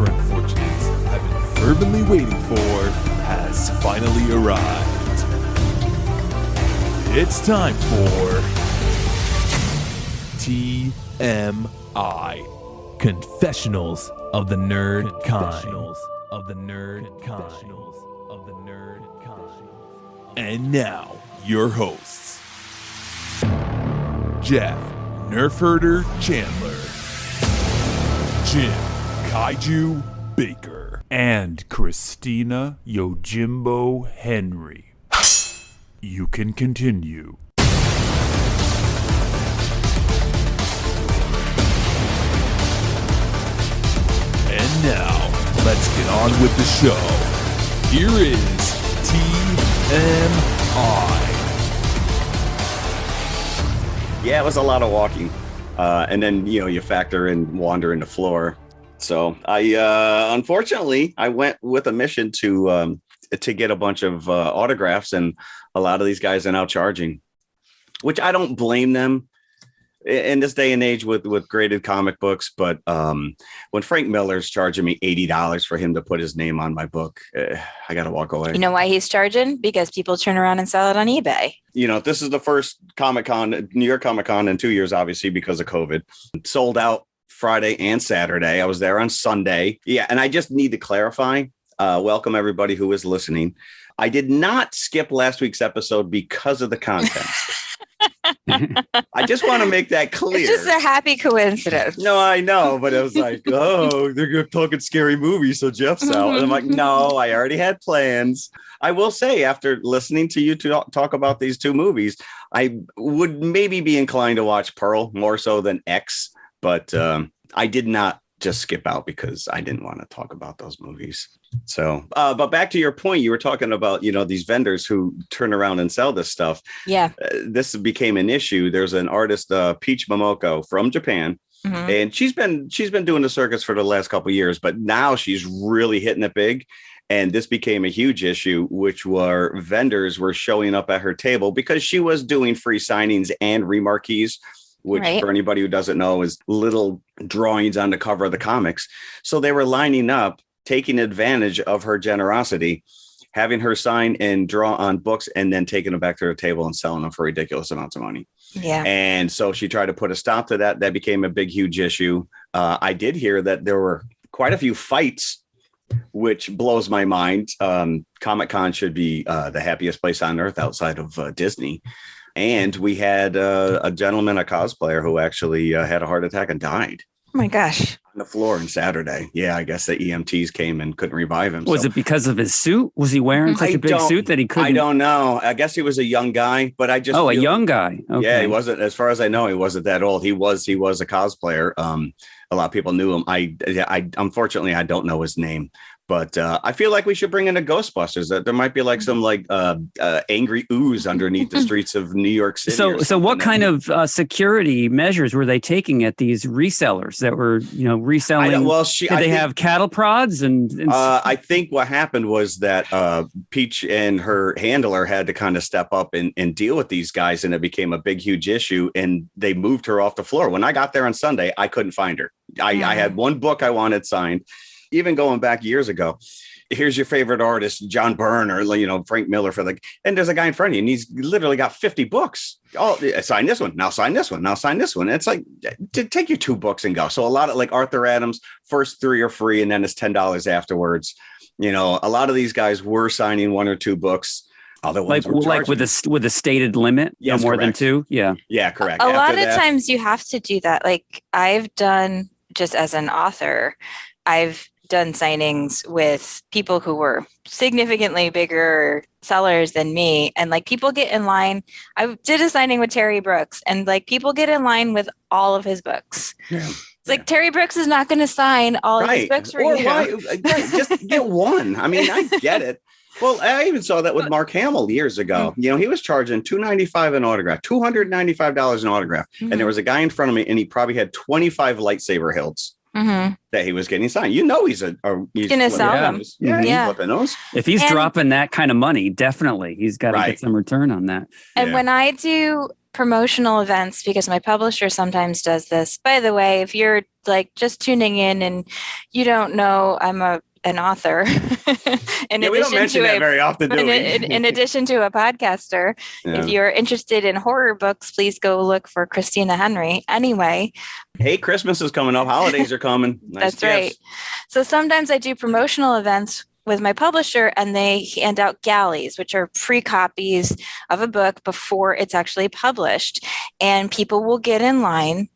unfortunates have been fervently waiting for has finally arrived. It's time for TMI, Confessionals of the Nerd Kind. And now, your hosts, Jeff Nerfherder Chandler, Jim Kaiju Baker, and Christina Yojimbo Henry. You can continue. And now, let's get on with the show. Here is TMI. Yeah, it was a lot of walking. And then, you factor in wandering the floor. So unfortunately, I went with a mission to get a bunch of autographs, and a lot of these guys are now charging, which I don't blame them in this day and age with graded comic books. But when Frank Miller's charging me $80 for him to put his name on my book, I got to walk away. You know why he's charging? Because people turn around and sell it on eBay. This is the first Comic-Con, New York Comic-Con in 2 years, obviously, because of COVID. Sold out Friday and Saturday. I was there on Sunday. Yeah, and I just need to clarify. Welcome, everybody who is listening. I did not skip last week's episode because of the content. I just want to make that clear. It's just a happy coincidence. No, I know, but it was like, oh, they're talking scary movies, so Jeff's out. And I'm like, no, I already had plans. I will say, after listening to you talk about these two movies, I would maybe be inclined to watch Pearl more so than X, but I did not just skip out because I didn't want to talk about those movies. So, but back to your point, you were talking about, these vendors who turn around and sell this stuff. Yeah. This became an issue. There's an artist, Peach Momoko from Japan, and she's been doing the circus for the last couple of years, but now she's really hitting it big. And this became a huge issue, which were vendors were showing up at her table because she was doing free signings and remarquees, which for anybody who doesn't know is little drawings on the cover of the comics. So they were lining up, taking advantage of her generosity, having her sign and draw on books, and then taking them back to her table and selling them for ridiculous amounts of money. Yeah. And so she tried to put a stop to that. That became a big, huge issue. I did hear that there were quite a few fights, which blows my mind. Comic-Con should be the happiest place on earth outside of Disney. And we had a gentleman, a cosplayer, who actually had a heart attack and died. Oh, my gosh. On the floor on Saturday. Yeah, I guess the EMTs came and couldn't revive him. Was it because of his suit? Was he wearing such a big suit that he couldn't? I don't know. I guess he was a young guy, but I just... Oh, a young guy. Okay. Yeah, he wasn't, as far as I know, he wasn't that old. He was a cosplayer. A lot of people knew him. I unfortunately, I don't know his name. But I feel like we should bring in a Ghostbusters. That there might be like some angry ooze underneath the streets of New York City. So what kind of security measures were they taking at these resellers that were reselling? Did they have cattle prods and I think what happened was that Peach and her handler had to kind of step up and deal with these guys, and it became a big, huge issue. And they moved her off the floor. When I got there on Sunday, I couldn't find her. I had one book I wanted signed. Even going back years ago, here's your favorite artist, John Byrne or, Frank Miller and there's a guy in front of you and he's literally got 50 books. Oh, sign this one. Now sign this one. Now sign this one. And it's like, take your 2 books and go. So a lot of like Arthur Adams, first 3 are free and then it's $10 afterwards. A lot of these guys were signing 1 or 2 books. Like with a stated limit, yes, more correct. than 2. Yeah. Yeah, correct. A lot of times you have to do that. Like I've done, just as an author, I've done signings with people who were significantly bigger sellers than me. And like people get in line. I did a signing with Terry Brooks and like people get in line with all of his books. Yeah. It's like Terry Brooks is not going to sign all of his books for you. Just get one. I mean, I get it. Well, I even saw that with Mark Hamill years ago. He was charging $295 an autograph, $295 an autograph. And there was a guy in front of me and he probably had 25 lightsaber hilts. That he was getting signed. He's going to sell them. Yeah, he's flipping those. If he's dropping that kind of money, definitely he's got to get some return on that. And when I do promotional events because my publisher sometimes does this. By the way, if you're like just tuning in and you don't know, I'm an author. We don't mention that very often, do we? In addition to a podcaster, if you're interested in horror books, please go look for Christina Henry. Anyway. Hey, Christmas is coming up. Holidays are coming. Nice That's right. So sometimes I do promotional events with my publisher, and they hand out galleys, which are free copies of a book before it's actually published. And people will get in line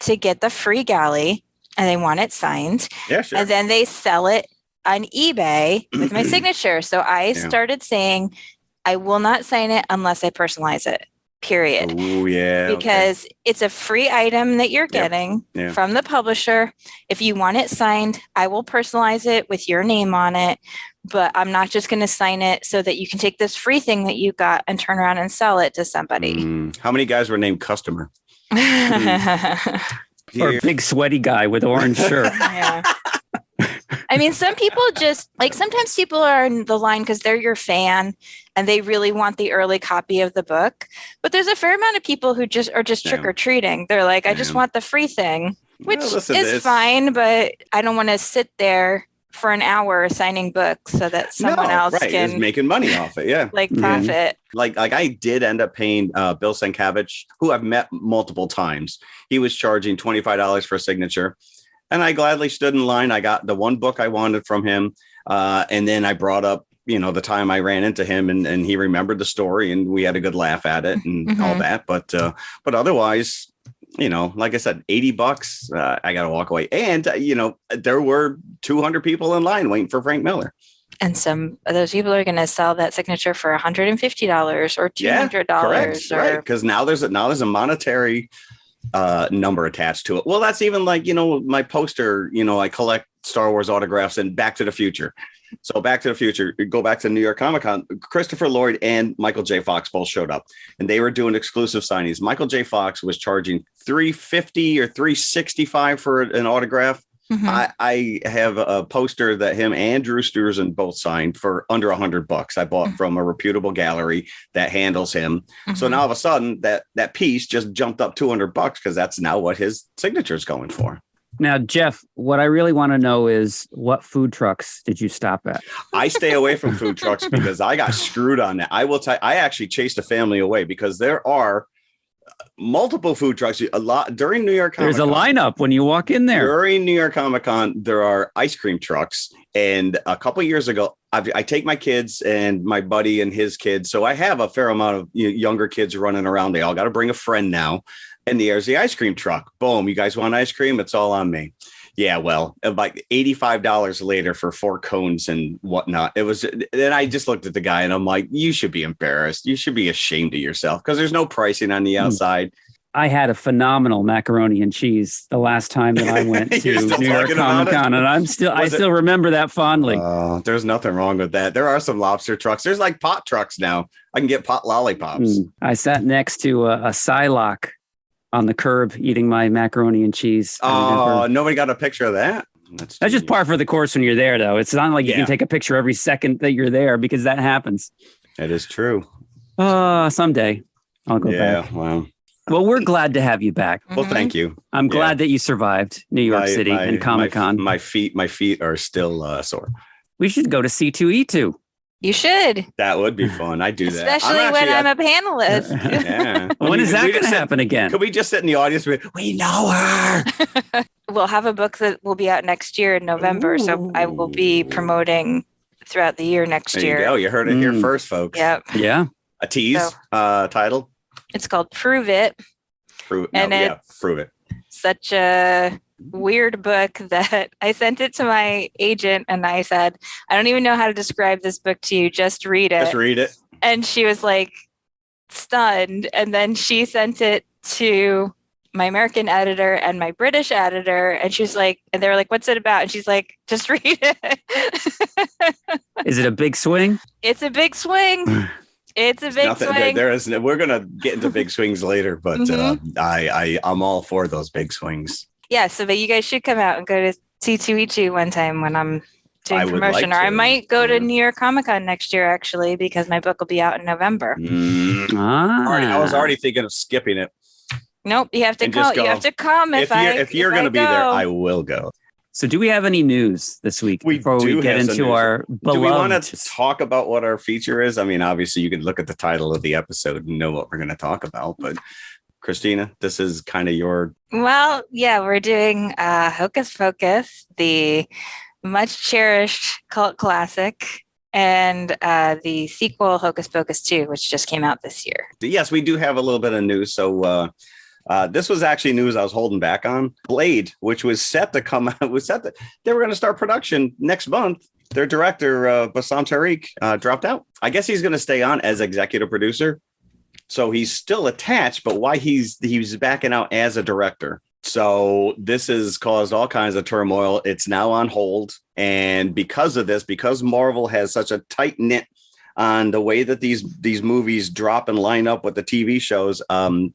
to get the free galley, and they want it signed. Yeah, sure. And then they sell it on eBay with my signature. So I started saying, I will not sign it unless I personalize it, period. Oh, yeah. Because it's a free item that you're getting from the publisher. If you want it signed, I will personalize it with your name on it. But I'm not just going to sign it so that you can take this free thing that you got and turn around and sell it to somebody. How many guys were named Customer? Or a big sweaty guy with orange shirt. Yeah. I mean, some people just like, sometimes people are in the line because they're your fan and they really want the early copy of the book. But there's a fair amount of people who just are just trick or treating. They're like, I just want the free thing, which is fine, but I don't want to sit there for an hour signing books so that someone else can is making money off it. Yeah. Like profit. Like I did end up paying Bill Sienkiewicz, who I've met multiple times. He was charging $25 for a signature. And I gladly stood in line. I got the one book I wanted from him. And then I brought up, the time I ran into him and he remembered the story and we had a good laugh at it and all that. But otherwise, like I said, $80, I got to walk away. And, there were 200 people in line waiting for Frank Miller. And some of those people are going to sell that signature for $150 or $200. Yeah, correct. Right. Because now there's a monetary number attached to it. Well, that's even like, my poster, I collect Star Wars autographs and Back to the Future. So Back to the Future, go back to New York Comic Con, Christopher Lloyd and Michael J. Fox both showed up and they were doing exclusive signings. Michael J. Fox was charging $350 or $365 for an autograph. I have a poster that him and Drew Struzan both signed for under $100. I bought from a reputable gallery that handles him. So now all of a sudden that piece just jumped up $200 because that's now what his signature is going for. Now, Jeff, what I really want to know is what food trucks did you stop at? I stay away from food trucks because I got screwed on that. I will tell you, I actually chased a family away because there are multiple food trucks a lot during New York Comic Con. There's a lineup when you walk in there. During New York Comic Con, there are ice cream trucks. And a couple of years ago, I take my kids and my buddy and his kids. So I have a fair amount of younger kids running around. They all got to bring a friend now. And there's the ice cream truck. Boom. You guys want ice cream? It's all on me. Yeah, well, about $85 later for 4 cones and whatnot. It was, then I just looked at the guy and I'm like, you should be embarrassed. You should be ashamed of yourself because there's no pricing on the outside. I had a phenomenal macaroni and cheese the last time that I went to New York Comic Con, and I still remember that fondly. There's nothing wrong with that. There are some lobster trucks. There's like pot trucks now. I can get pot lollipops. I sat next to a Psylocke on the curb eating my macaroni and cheese. Nobody got a picture of that? That's just par for the course when you're there, though. It's not like you can take a picture every second that you're there because that happens. That is true. Someday I'll go back. Wow. Well, we're glad to have you back. Well, thank you. I'm glad that you survived New York City and Comic-Con. My feet are still sore. We should go to C2E2. You should. That would be fun. I do that. Especially when I'm a panelist. Yeah. When is that going to happen again? Could we just sit in the audience with, we know her? We'll have a book that will be out next year in November. Ooh. So I will be promoting throughout the year next year. There you go. You heard it here first, folks. Yep. Yeah. A tease title? It's called Prove It. Prove It. Such a weird book that I sent it to my agent and I said, I don't even know how to describe this book to you. Just read it. Just read it. And she was like stunned. And then she sent it to my American editor and my British editor. And she was like, and they were like, what's it about? And she's like, just read it. Is it a big swing? It's a big swing. It's a big swing. There is. We're gonna get into big swings later, but I'm all for those big swings. Yeah. So, but you guys should come out and go to C2E2 one time when I'm doing promotion. Or I might go to New York Comic Con next year, actually, because my book will be out in November. I was already thinking of skipping it. Nope, you have to come. You have to come if you're going to be there. I will go. So, do we have any news this week before we get into our beloved? Do we want to talk about what our feature is? I mean, obviously, you can look at the title of the episode and know what we're going to talk about. But Christina, this is kind of your. Well, yeah, we're doing Hocus Pocus, the much cherished cult classic, and the sequel Hocus Pocus 2, which just came out this year. Yes, we do have a little bit of news. So this was actually news I was holding back on. Blade, which was set to come out, they were going to start production next month. Their director, Bassam Tariq, dropped out. I guess he's going to stay on as executive producer. So he's still attached, but why he was backing out as a director. So this has caused all kinds of turmoil. It's now on hold. And because of this, because Marvel has such a tight knit on the way that these movies drop and line up with the TV shows,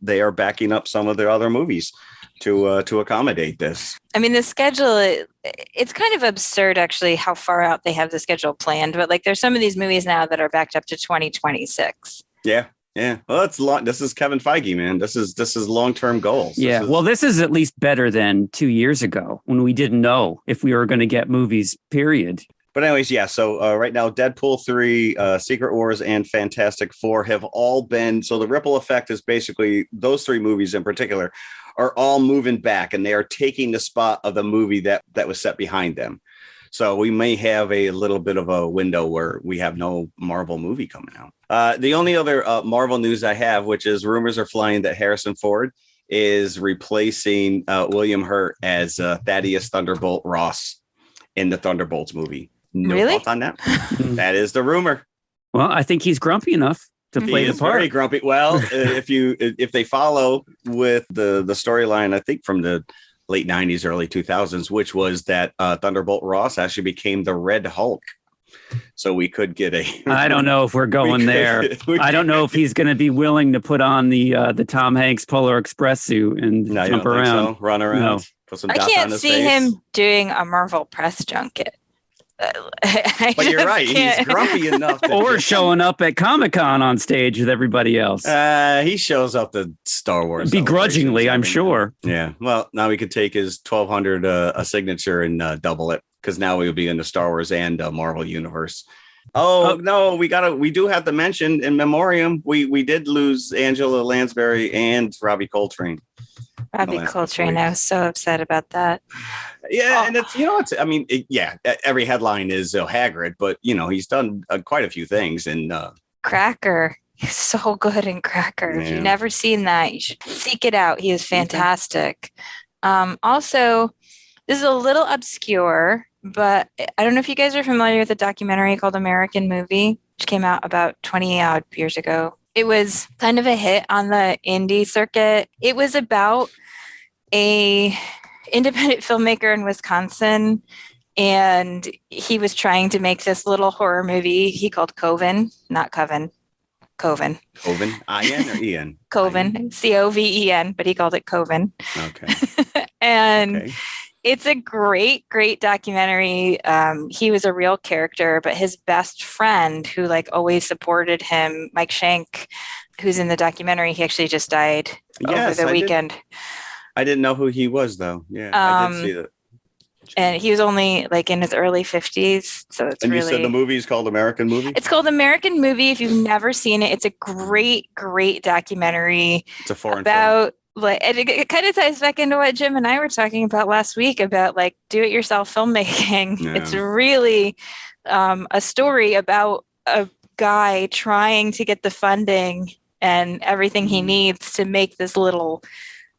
they are backing up some of their other movies to accommodate this. I mean, the schedule, it's kind of absurd, actually, how far out they have the schedule planned. But like, there's some of these movies now that are backed up to 2026. Yeah. Yeah. Well, it's long. This is Kevin Feige, man. This is long-term goals. Yeah. Well, this is at least better than 2 years ago when we didn't know if we were going to get movies, period. But anyways, yeah. So right now, Deadpool 3, Secret Wars, and Fantastic Four have all been. So the ripple effect is basically those three movies in particular are all moving back, and they are taking the spot of the movie that was set behind them. So we may have a little bit of a window where we have no Marvel movie coming out. The only other Marvel news I have, which is rumors are flying that Harrison Ford is replacing William Hurt as Thaddeus Thunderbolt Ross in the Thunderbolts movie. No thoughts on that? That is the rumor. Well, I think he's grumpy enough to play the part. Very grumpy. Well, if they follow with the storyline, I think from the late 90s, early 2000s, which was that Thunderbolt Ross actually became the Red Hulk. So we could get I don't know if we're going there. I don't know if he's going to be willing to put on the Tom Hanks Polar Express suit and jump around. So? Run around. No. Put some I can't see him doing a Marvel press junket. But you're right. He's grumpy enough. Or showing up at Comic-Con on stage with everybody else. He shows up to Star Wars. Begrudgingly, I'm sure. Yeah. Well, now we could take his 1,200 a signature and double it, because now we'll be in the Star Wars and Marvel universe. No, we do have to mention in memoriam, we did lose Angela Lansbury and Robbie Coltrane. Robbie Coltrane, I was so upset about that. Yeah, and every headline is Hagrid, but he's done quite a few things. And Cracker, he's so good in Cracker. Yeah. If you've never seen that, you should seek it out. He is fantastic. Also, this is a little obscure, but I don't know if you guys are familiar with a documentary called American Movie, which came out about 20 odd years ago. It was kind of a hit on the indie circuit. It was about a independent filmmaker in Wisconsin, and he was trying to make this little horror movie he called Coven, not Coven. Coven. Coven? I-N or E-N? Coven. C-O-V-E-N, but he called it Coven. Okay. And it's a great, great documentary. He was a real character, but his best friend who always supported him, Mike Schenk, who's in the documentary, he actually just died over the weekend. I didn't know who he was, though. Yeah, I did see that. And he was only in his early 50s. So it's you said the movie is called American Movie? It's called American Movie. If you've never seen it, it's a great, great documentary. It's a foreign film. And it kind of ties back into what Jim and I were talking about last week about do-it-yourself filmmaking. Yeah. It's really a story about a guy trying to get the funding and everything he needs to make this little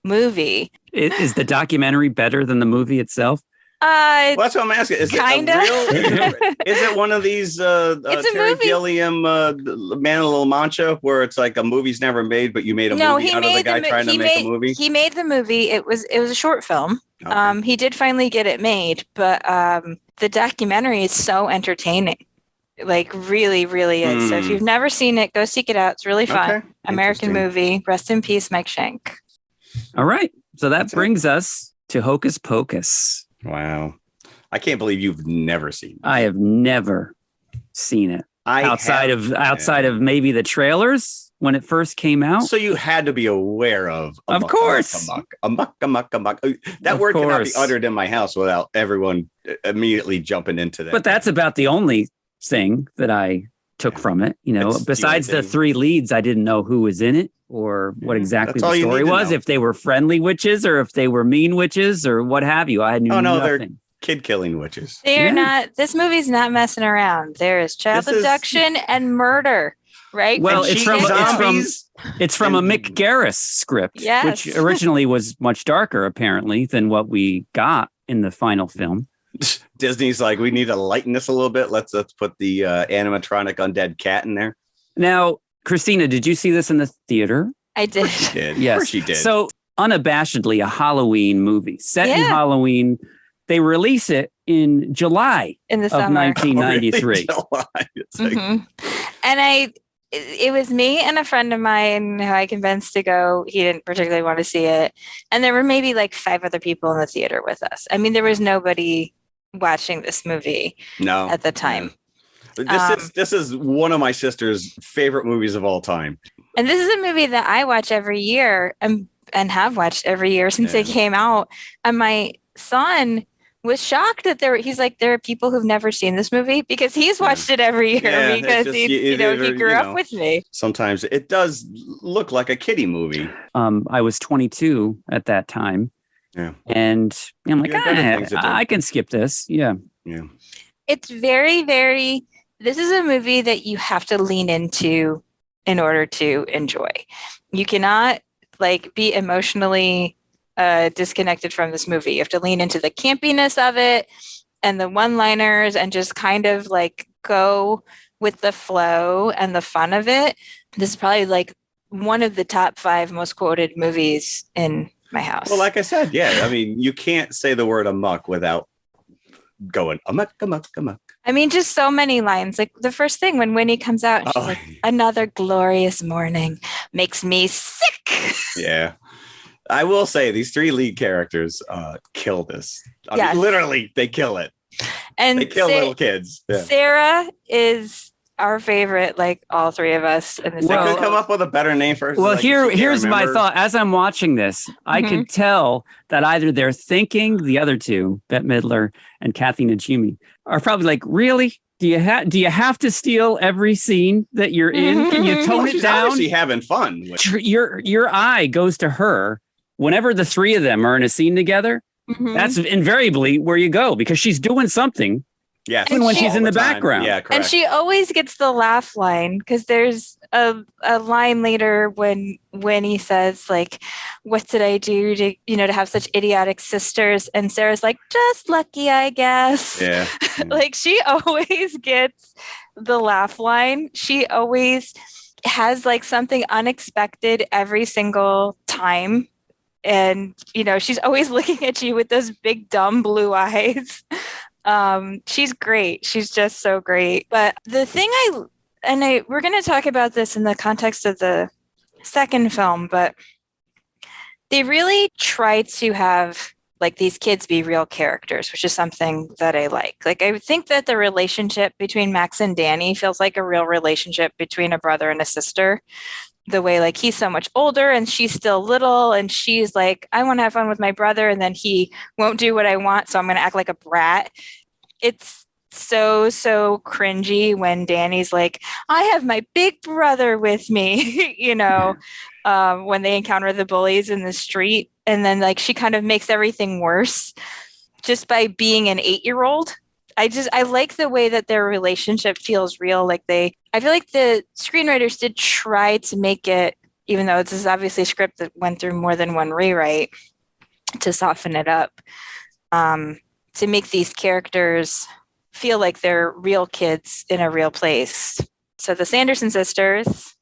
movie. Is the documentary better than the movie itself? Well, that's what I'm asking. Is kinda. Is it one of these Terry Gilliam Man of La Mancha where it's like a movie's never made, but you made a movie out of the guy trying to make a movie? He made the movie. It was a short film. Okay. He did finally get it made, but the documentary is so entertaining. Really, really is. So if you've never seen it, go seek it out. It's really fun. Okay. American Movie. Rest in peace, Mike Schenk. All right. So that brings us to Hocus Pocus. Wow. I can't believe you've never seen it. I have never seen it. Outside of maybe the trailers when it first came out. So you had to be aware of course. Amok. That word cannot be uttered in my house without everyone immediately jumping into that. But that's about the only thing that I took from it. Besides the three leads, I didn't know who was in it or what exactly the story was. If they were friendly witches or if they were mean witches or what have you. I knew nothing. They're kid-killing witches. They are not. This movie's not messing around. There is child abduction and murder, right? Well, it's from a Mick Garris script, which originally was much darker, apparently, than what we got in the final film. Disney's like, we need to lighten this a little bit. Let's put the animatronic undead cat in there. Now, Christina, did you see this in the theater? I did. Yes, of course you did. So, unabashedly, a Halloween movie set in Halloween. They release it in July in the of summer. 1993. And it was me and a friend of mine who I convinced to go. He didn't particularly want to see it. And there were maybe like 5 other people in the theater with us. I mean, there was nobody watching this movie at the time. This is one of my sister's favorite movies of all time. And this is a movie that I watch every year and have watched every year since it came out. And my son was shocked that there are people who've never seen this movie because he's watched it every year because he grew up with me. Sometimes it does look like a kiddie movie. I was 22 at that time. Yeah. And I'm like, I can skip this. Yeah. Yeah. It's very, very, this is a movie that you have to lean into in order to enjoy. You cannot be emotionally disconnected from this movie. You have to lean into the campiness of it and the one-liners and just kind of go with the flow and the fun of it. This is probably one of the top 5 most quoted movies in my house. Well, like I said, I mean, you can't say the word amok without going amok. I mean, just so many lines. The first thing when Winnie comes out, and she's like, another glorious morning makes me sick. Yeah. I will say these 3 lead characters kill this. I mean, literally, they kill it. And they kill little kids. Yeah. Sarah is our favorite, all 3 of us. In this they could come up with a better name first. Well, here's my thought. As I'm watching this, I can tell that either they're thinking the other 2, Bette Midler and Kathy Najimy, are probably really? Do you have to steal every scene that you're in? Can you tone it down? Obviously having fun. Your eye goes to her. Whenever the 3 of them are in a scene together, that's invariably where you go because she's doing something. Yes. Even when she's in the background. Yeah, correct. And she always gets the laugh line because there's a line later when he says, what did I do to have such idiotic sisters? And Sarah's like, just lucky, I guess. Yeah. She always gets the laugh line. She always has something unexpected every single time. And, she's always looking at you with those big, dumb blue eyes. She's great. She's just so great. But the thing we're going to talk about this in the context of the second film, but they really try to have these kids be real characters, which is something that I like. I think that the relationship between Max and Danny feels like a real relationship between a brother and a sister. The way he's so much older and she's still little and she's like, I want to have fun with my brother and then he won't do what I want, so I'm going to act like a brat. It's so cringy when Danny's like, I have my big brother with me, when they encounter the bullies in the street. And then she kind of makes everything worse just by being an 8-year-old. I like the way that their relationship feels real. I feel like the screenwriters did try to make it, even though this is obviously a script that went through more than one rewrite, to soften it up, to make these characters feel like they're real kids in a real place. So the Sanderson sisters,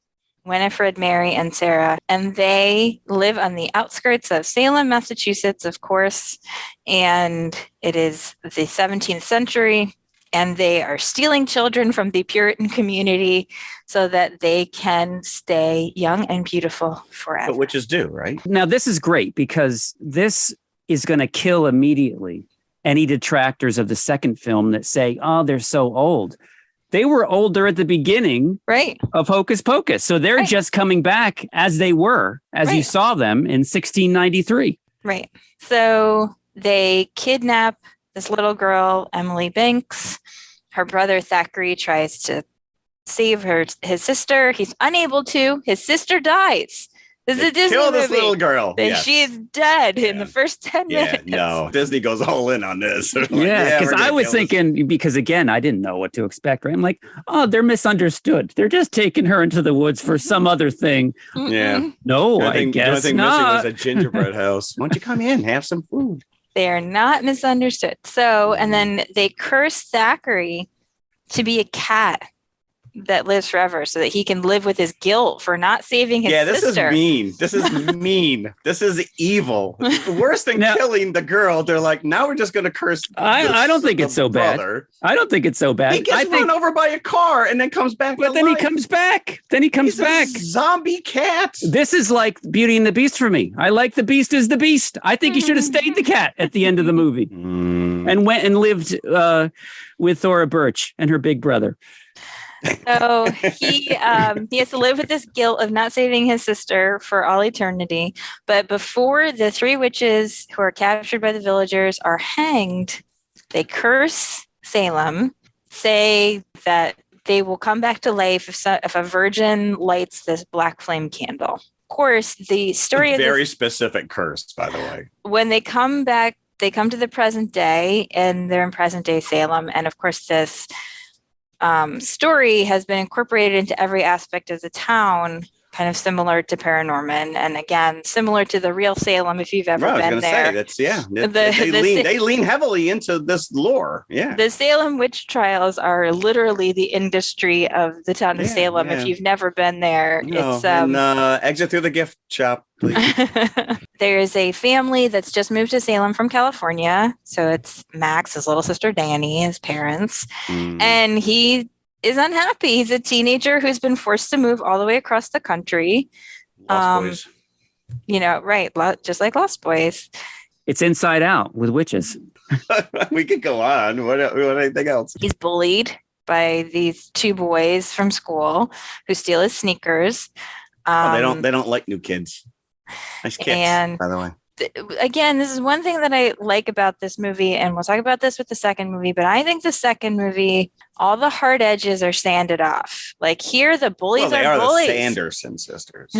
Winifred, Mary, and Sarah, and they live on the outskirts of Salem, Massachusetts, of course, and it is the 17th century, and they are stealing children from the Puritan community so that they can stay young and beautiful forever. But witches do, right? Now, this is great because this is going to kill immediately any detractors of the second film that say, oh, they're so old. They were older at the beginning of Hocus Pocus. So they're just coming back as they were, as you saw them in 1693. Right. So they kidnap this little girl, Emily Banks. Her brother Thackeray tries to save his sister. He's unable to. His sister dies. This is a Disney kill movie. This little girl. And she is dead in the first 10 minutes. No, Disney goes all in on this. Because I was thinking, because again, I didn't know what to expect. Right? I'm like, oh, they're misunderstood. They're just taking her into the woods for some other thing. Yeah. No, I guess the only thing not. missing was a gingerbread house. Why don't you come in, have some food? They are not misunderstood. So, and then they curse Thackeray to be a cat that lives forever so that he can live with his guilt for not saving his sister. This is mean. This is evil. Worse than killing the girl. They're like, now we're just going to curse. I don't think it's so bad. I don't think it's so bad. He gets run over by a car and then comes back. But then he comes back. He's a zombie cat. This is like Beauty and the Beast for me. I like the Beast is the Beast. I think he should have stayed the cat at the end of the movie and went and lived with Thora Birch and her big brother. So he has to live with this guilt of not saving his sister for all eternity. But before the three witches who are captured by the villagers are hanged, they curse Salem, say that they will come back to life if a virgin lights this black flame candle. Of course, the story is very specific curse, by the way. When they come back, they come to the present day, and they're in present day Salem. And of course, this story has been incorporated into every aspect of the town, kind of similar to Paranorman, and again similar to the real Salem if you've ever been there. They lean heavily into this lore. Yeah, the Salem witch trials are literally the industry of the town of Salem. If you've never been there, it's exit through the gift shop, please. There is a family that's just moved to Salem from California. So it's Max, his little sister Danny, his parents, and he is unhappy. He's a teenager who's been forced to move all the way across the country. Lost Boys. Just like Lost Boys. It's Inside Out with witches. We could go on. What anything else? He's bullied by these two boys from school who steal his sneakers. They don't like new kids. Nice kids, by the way. Again, this is one thing that I like about this movie, and we'll talk about this with the second movie, but I think the second movie, all the hard edges are sanded off. Like here, the bullies are bullies. The Sanderson sisters.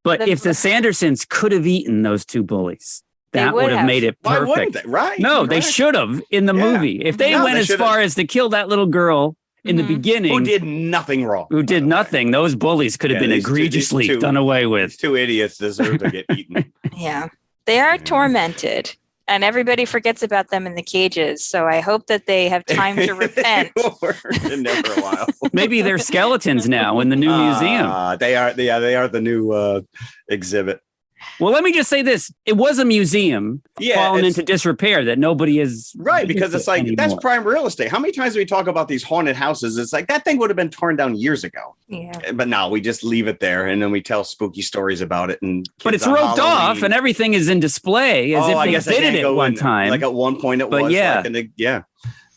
But if the Sandersons could have eaten those two bullies, that would have made it perfect. Why wouldn't they? Right? No, they should have in the movie. If they went as far as to kill that little girl in the beginning, who did nothing wrong, those bullies could have been egregiously done away with. Two idiots deserve to get eaten. Yeah. They are tormented, and everybody forgets about them in the cages. So I hope that they have time to repent. Been there for a while. Maybe they're skeletons now in the new museum. They are the new exhibit. Well, let me just say this. It was a museum fallen into disrepair that nobody is... Right, because it's like, that's prime real estate. How many times do we talk about these haunted houses? It's like, that thing would have been torn down years ago. Yeah. But no, we just leave it there, and then we tell spooky stories about it. But it's roped off, and everything is in display as if they did it at one time. Like at one point it was. Yeah.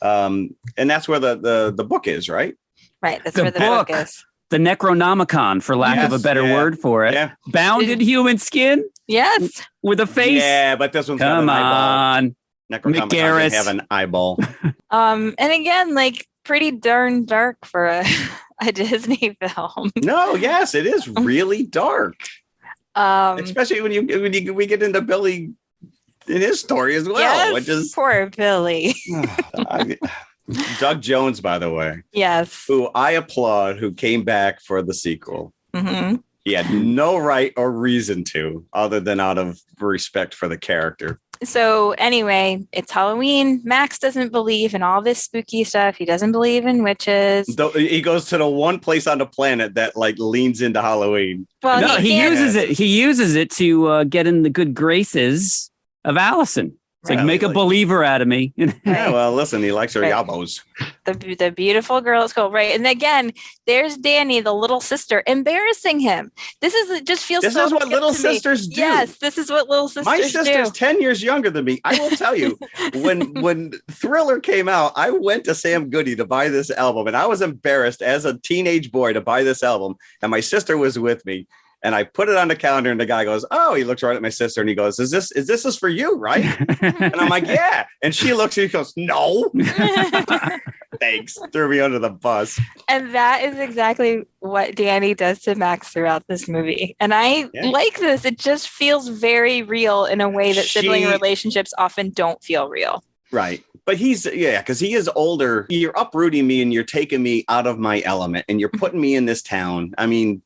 And that's where the book is, right? Right, that's where the book is. The Necronomicon, for lack of a better word for it. Yeah. Bound in human skin? Yes. With a face? Yeah, but this one's got an eyeball. Necronomicon didn't have an eyeball. And again, like pretty darn dark for a Disney film. No, yes, it is really dark. Especially when we get into Billy in his story as well. Yes, which is poor Billy. Doug Jones, by the way. Yes. Who I applaud, who came back for the sequel. Mm-hmm. He had no right or reason to, other than out of respect for the character. So anyway, it's Halloween. Max doesn't believe in all this spooky stuff. He doesn't believe in witches. He goes to the one place on the planet that like leans into Halloween. Well, no, he uses it. He uses it to get in the good graces of Allison. It's like, make a believer out of me. Yeah, well, listen, he likes her yabos. The beautiful girl at school, right? And again, there's Danny, the little sister, embarrassing him. This is what little sisters do. Yes, this is what little sisters do. My sister's 10 years younger than me. I will tell you, when Thriller came out, I went to Sam Goody to buy this album, and I was embarrassed as a teenage boy to buy this album, and my sister was with me. And I put it on the calendar, and the guy goes, "Oh," he looks right at my sister, and he goes, "Is this for you, right?" And I'm like, "Yeah." And she looks, and he goes, "No." Thanks. Threw me under the bus. And that is exactly what Danny does to Max throughout this movie. And I like this. It just feels very real in a way that sibling relationships often don't feel real. Right. But because he is older. You're uprooting me, and you're taking me out of my element, and you're putting me in this town. I mean,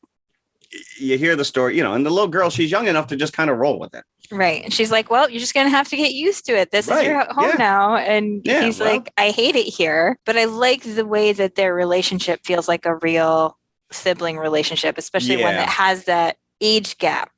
you hear the story, and the little girl, she's young enough to just kind of roll with it. Right. And she's like, well, you're just going to have to get used to it. This is your home now. And he's like, I hate it here. But I like the way that their relationship feels like a real sibling relationship, especially one that has that age gap,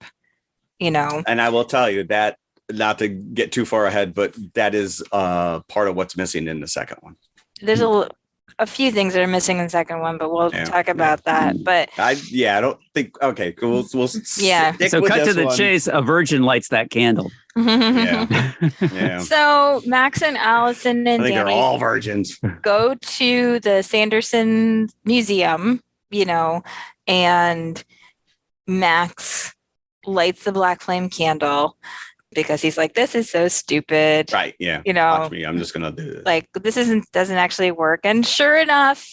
And I will tell you that, not to get too far ahead, but that is part of what's missing in the second one. There's a few things that are missing in the second one, but we'll talk about that. But I don't think. Okay, cool. We'll So cut to the chase. A virgin lights that candle. Yeah. So Max and Allison and I think Danny they're all virgins. Go to the Sanderson Museum, and Max lights the black flame candle. Because he's like, this is so stupid. Right. Yeah. Watch me. I'm just going to do this. Like, this doesn't actually work. And sure enough,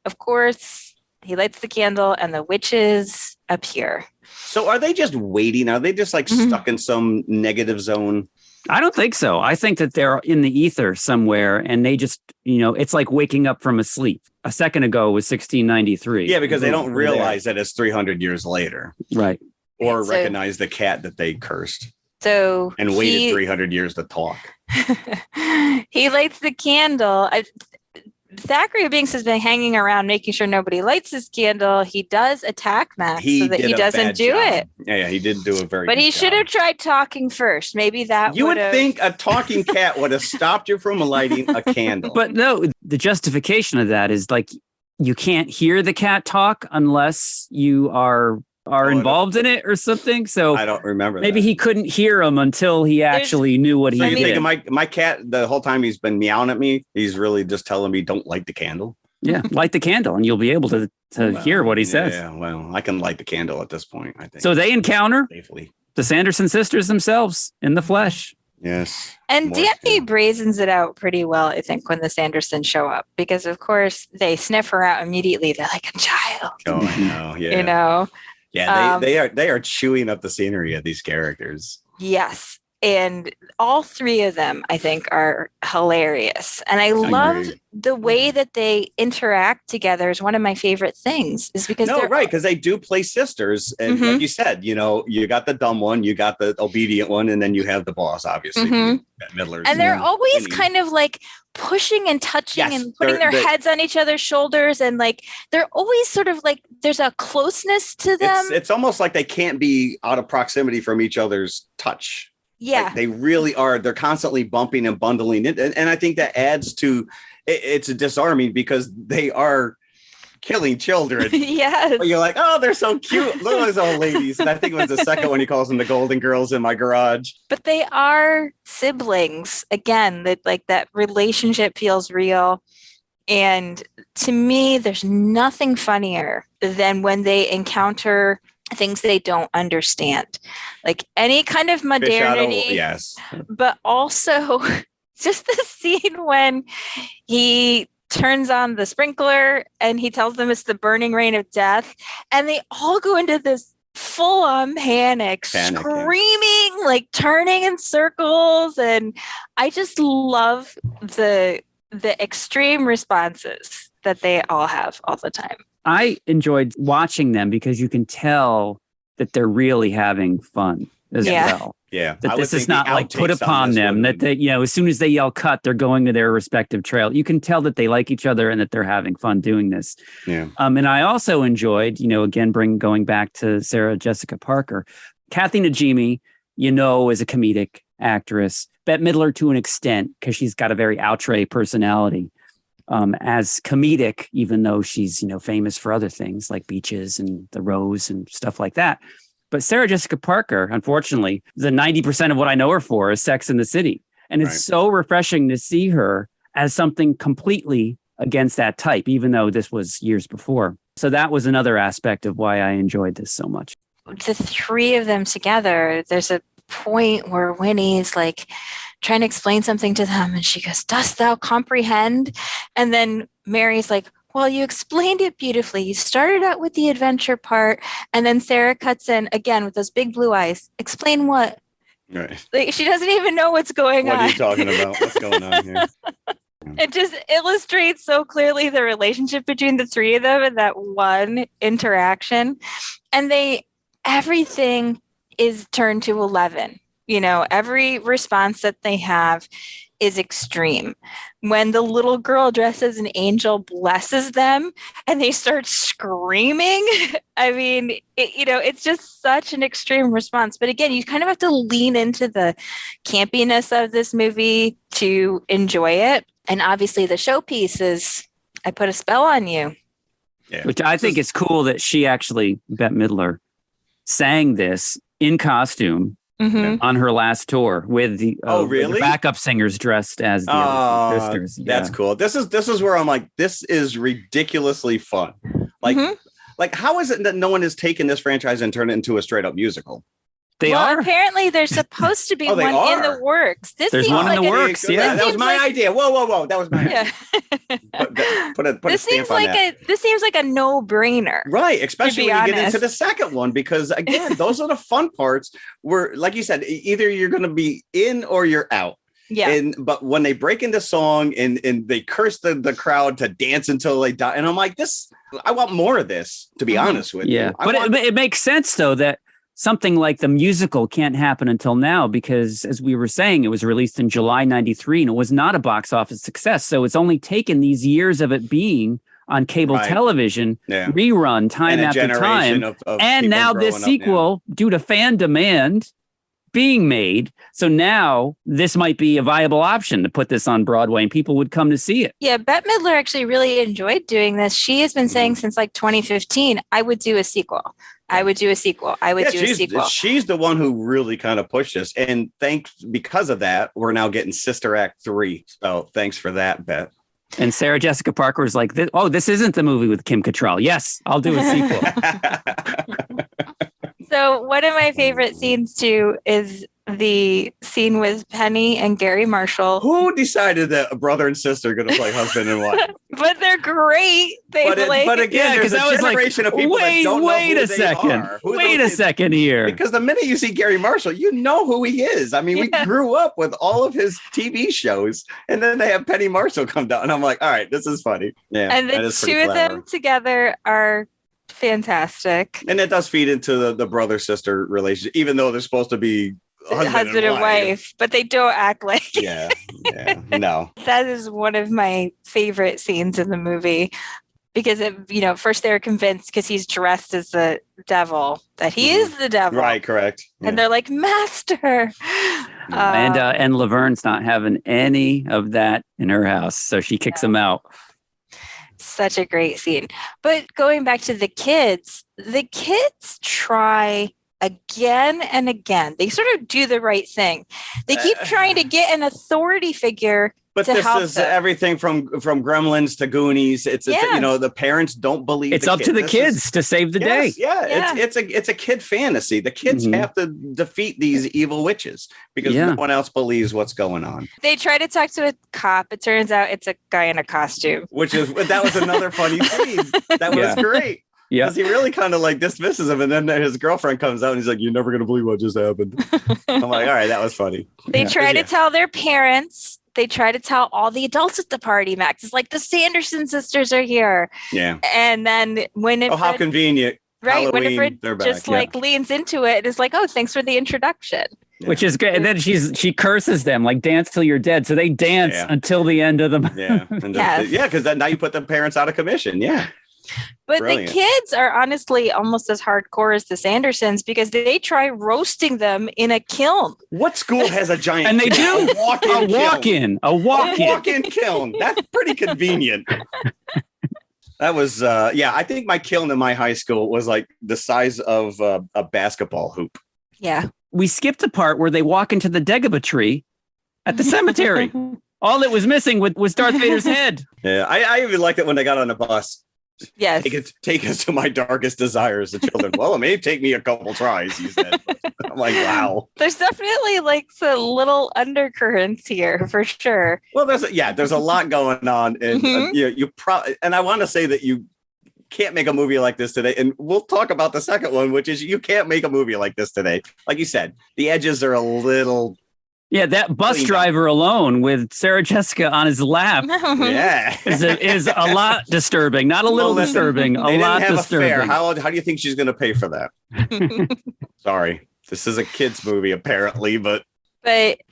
of course, he lights the candle and the witches appear. So are they just waiting? Are they just like stuck in some negative zone? I don't think so. I think that they're in the ether somewhere, and they just, it's like waking up from a sleep. A second ago was 1693. Yeah, because they don't realize that it's 300 years later. Right. Or recognize the cat that they cursed. So and waited 300 years to talk. He lights the candle. Zachary Binks has been hanging around making sure nobody lights his candle. He does attack Max so that he doesn't do it. Yeah, he did do a very But good he should have tried talking first. Maybe that you would think a talking cat would have stopped you from lighting a candle. But no, the justification of that is like you can't hear the cat talk unless you are involved in it or something. So I don't remember. Maybe he couldn't hear him until he actually knew what he did. You think my cat, the whole time he's been meowing at me, he's really just telling me don't light the candle? Yeah, light the candle and you'll be able to hear what he says. Yeah, well, I can light the candle at this point, I think. So they encounter safely the Sanderson sisters themselves in the flesh. Yes. And Danny brazens it out pretty well, I think, when the Sandersons show up, because of course they sniff her out immediately. They're like a child. Oh, I know. Yeah. Yeah, they are chewing up the scenery of these characters. Yes. And all three of them, I think, are hilarious. And I love the way that they interact together is one of my favorite things. Is because because they do play sisters. And like you said, you got the dumb one, you got the obedient one, and then you have the boss, obviously. Middlers, and they're always kind of like pushing and touching and putting their heads on each other's shoulders. And like, they're always sort of like, there's a closeness to them. It's almost like they can't be out of proximity from each other's touch. Yeah, like they really are. They're constantly bumping and bundling it. And I think that adds to it's disarming because they are killing children. Yes. But you're like, oh, they're so cute. Look at those old ladies. And I think it was the second one he calls them the Golden Girls in my garage. But they are siblings. Again, that relationship feels real. And to me, there's nothing funnier than when they encounter things they don't understand, like any kind of modernity. Yes. But also just the scene when he turns on the sprinkler and he tells them it's the burning rain of death. And they all go into this full-on panic, screaming, like turning in circles. And I just love the extreme responses that they all have all the time. I enjoyed watching them because you can tell that they're really having fun as well. Yeah. That this is not like put upon them, that they, as soon as they yell cut, they're going to their respective trail. You can tell that they like each other and that they're having fun doing this. Yeah. And I also enjoyed, again, going back to Sarah Jessica Parker, Kathy Najimy, is a comedic actress, Bette Midler to an extent, because she's got a very outre personality, as comedic, even though she's, famous for other things like Beaches and The Rose and stuff like that. But Sarah Jessica Parker, unfortunately, the 90% of what I know her for is Sex and the City. And it's so refreshing to see her as something completely against that type, even though this was years before. So that was another aspect of why I enjoyed this so much. The three of them together, there's a point where Winnie's like trying to explain something to them and she goes, "Dost thou comprehend?" And then Mary's like, "Well, you explained it beautifully. You started out with the adventure part." And then Sarah cuts in again with those big blue eyes. "Explain what?" Right. Like, she doesn't even know what's going on. What are you talking about? What's going on here? It just illustrates so clearly the relationship between the three of them in that one interaction. And everything is turned to 11. Every response that they have is extreme. When the little girl dressed as an angel blesses them and they start screaming, I mean, it's just such an extreme response. But again, you kind of have to lean into the campiness of this movie to enjoy it. And obviously the showpiece is I Put a Spell on You. Yeah. Which I think is cool that she actually, Bette Midler, sang this in costume on her last tour with the with the backup singers dressed as the other sisters. Yeah. That's cool. This is where I'm like, this is ridiculously fun. Like how is it that no one has taken this franchise and turned it into a straight up musical? They are. Apparently, there's supposed to be one in the works. There's one in the works. Yeah, that was my idea. Whoa! That was my idea. Put a stamp on that. This seems like a no-brainer, right? Especially when you get into the second one, because again, those are the fun parts. Where, like you said, either you're going to be in or you're out. Yeah. But when they break into song and they curse the crowd to dance until they die, and I'm like, I want more of this. To be honest with you, but it makes sense though that something like the musical can't happen until now because, as we were saying, it was released in July 93 and it was not a box office success. So it's only taken these years of it being on cable television, rerun time after time. Of and now this sequel, due to fan demand, being made. So now this might be a viable option to put this on Broadway and people would come to see it. Yeah, Bette Midler actually really enjoyed doing this. She has been saying since like 2015, I would do a sequel. I would do a sequel. She's the one who really kind of pushed this. And because of that, we're now getting Sister Act 3. So thanks for that, Bette. And Sarah Jessica Parker was like, this isn't the movie with Kim Cattrall. Yes, I'll do a sequel. So one of my favorite scenes too is the scene with Penny and Gary Marshall. Who decided that a brother and sister are going to play husband and wife? But they're great. But again, there's a generation of people that don't know who they are. Wait a second here. Because the minute you see Gary Marshall, you know who he is. I mean, we grew up with all of his TV shows, and then they have Penny Marshall come down, and I'm like, all right, this is funny. Yeah, and the two of them together are fantastic. And it does feed into the brother-sister relationship, even though they're supposed to be husband and wife, but they don't act like no. That is one of my favorite scenes in the movie because first they're convinced because he's dressed as the devil that he is the devil, right? Correct. And they're like, master. And Laverne's not having any of that in her house, so she kicks him out. Such a great scene. But going back to the kids try again and again. They sort of do the right thing. They keep trying to get an authority figure but to help this is them. Everything from Gremlins to Goonies. It's the parents don't believe it's up to the kids to save the day. Yeah. It's a kid fantasy. The kids have to defeat these evil witches because no one else believes what's going on. They try to talk to a cop. It turns out it's a guy in a costume. That was another funny scene. That was great. Yeah, because he really kind of like dismisses him, and then his girlfriend comes out and he's like, "You're never gonna believe what just happened." I'm like, "All right, that was funny." They try to tell their parents. They try to tell all the adults at the party. Max is like, "The Sanderson sisters are here." Yeah, and then Winifred, how convenient! Right, Halloween, Winifred just leans into it and is like, "Oh, thanks for the introduction." Yeah. Which is great. And then she curses them like, "Dance till you're dead." So they dance until the end of the because now you put the parents out of commission. Yeah. But Brilliant. the kids are honestly almost as hardcore as the Sandersons because they try roasting them in a kiln. What school has a giant? And they do a walk-in kiln? a walk-in kiln. That's pretty convenient. That was, I think my kiln in my high school was like the size of a basketball hoop. Yeah. We skipped the part where they walk into the Dagobah tree at the cemetery. All it was missing was Darth Vader's head. Yeah, I even liked it when they got on the bus. Yes. Take us to my darkest desires, the children. Well, it may take me a couple tries, he said. I'm like, wow. There's definitely like the little undercurrents here for sure. Well, there's a lot going on, and you probably, and I want to say that you can't make a movie like this today, and we'll talk about the second one, which is you can't make a movie like this today. Like you said, the edges are a little. Yeah, that bus driver alone with Sarah Jessica on his lap is a lot disturbing. Not a little disturbing, a lot disturbing. How do you think she's going to pay for that? Sorry, this is a kid's movie apparently, but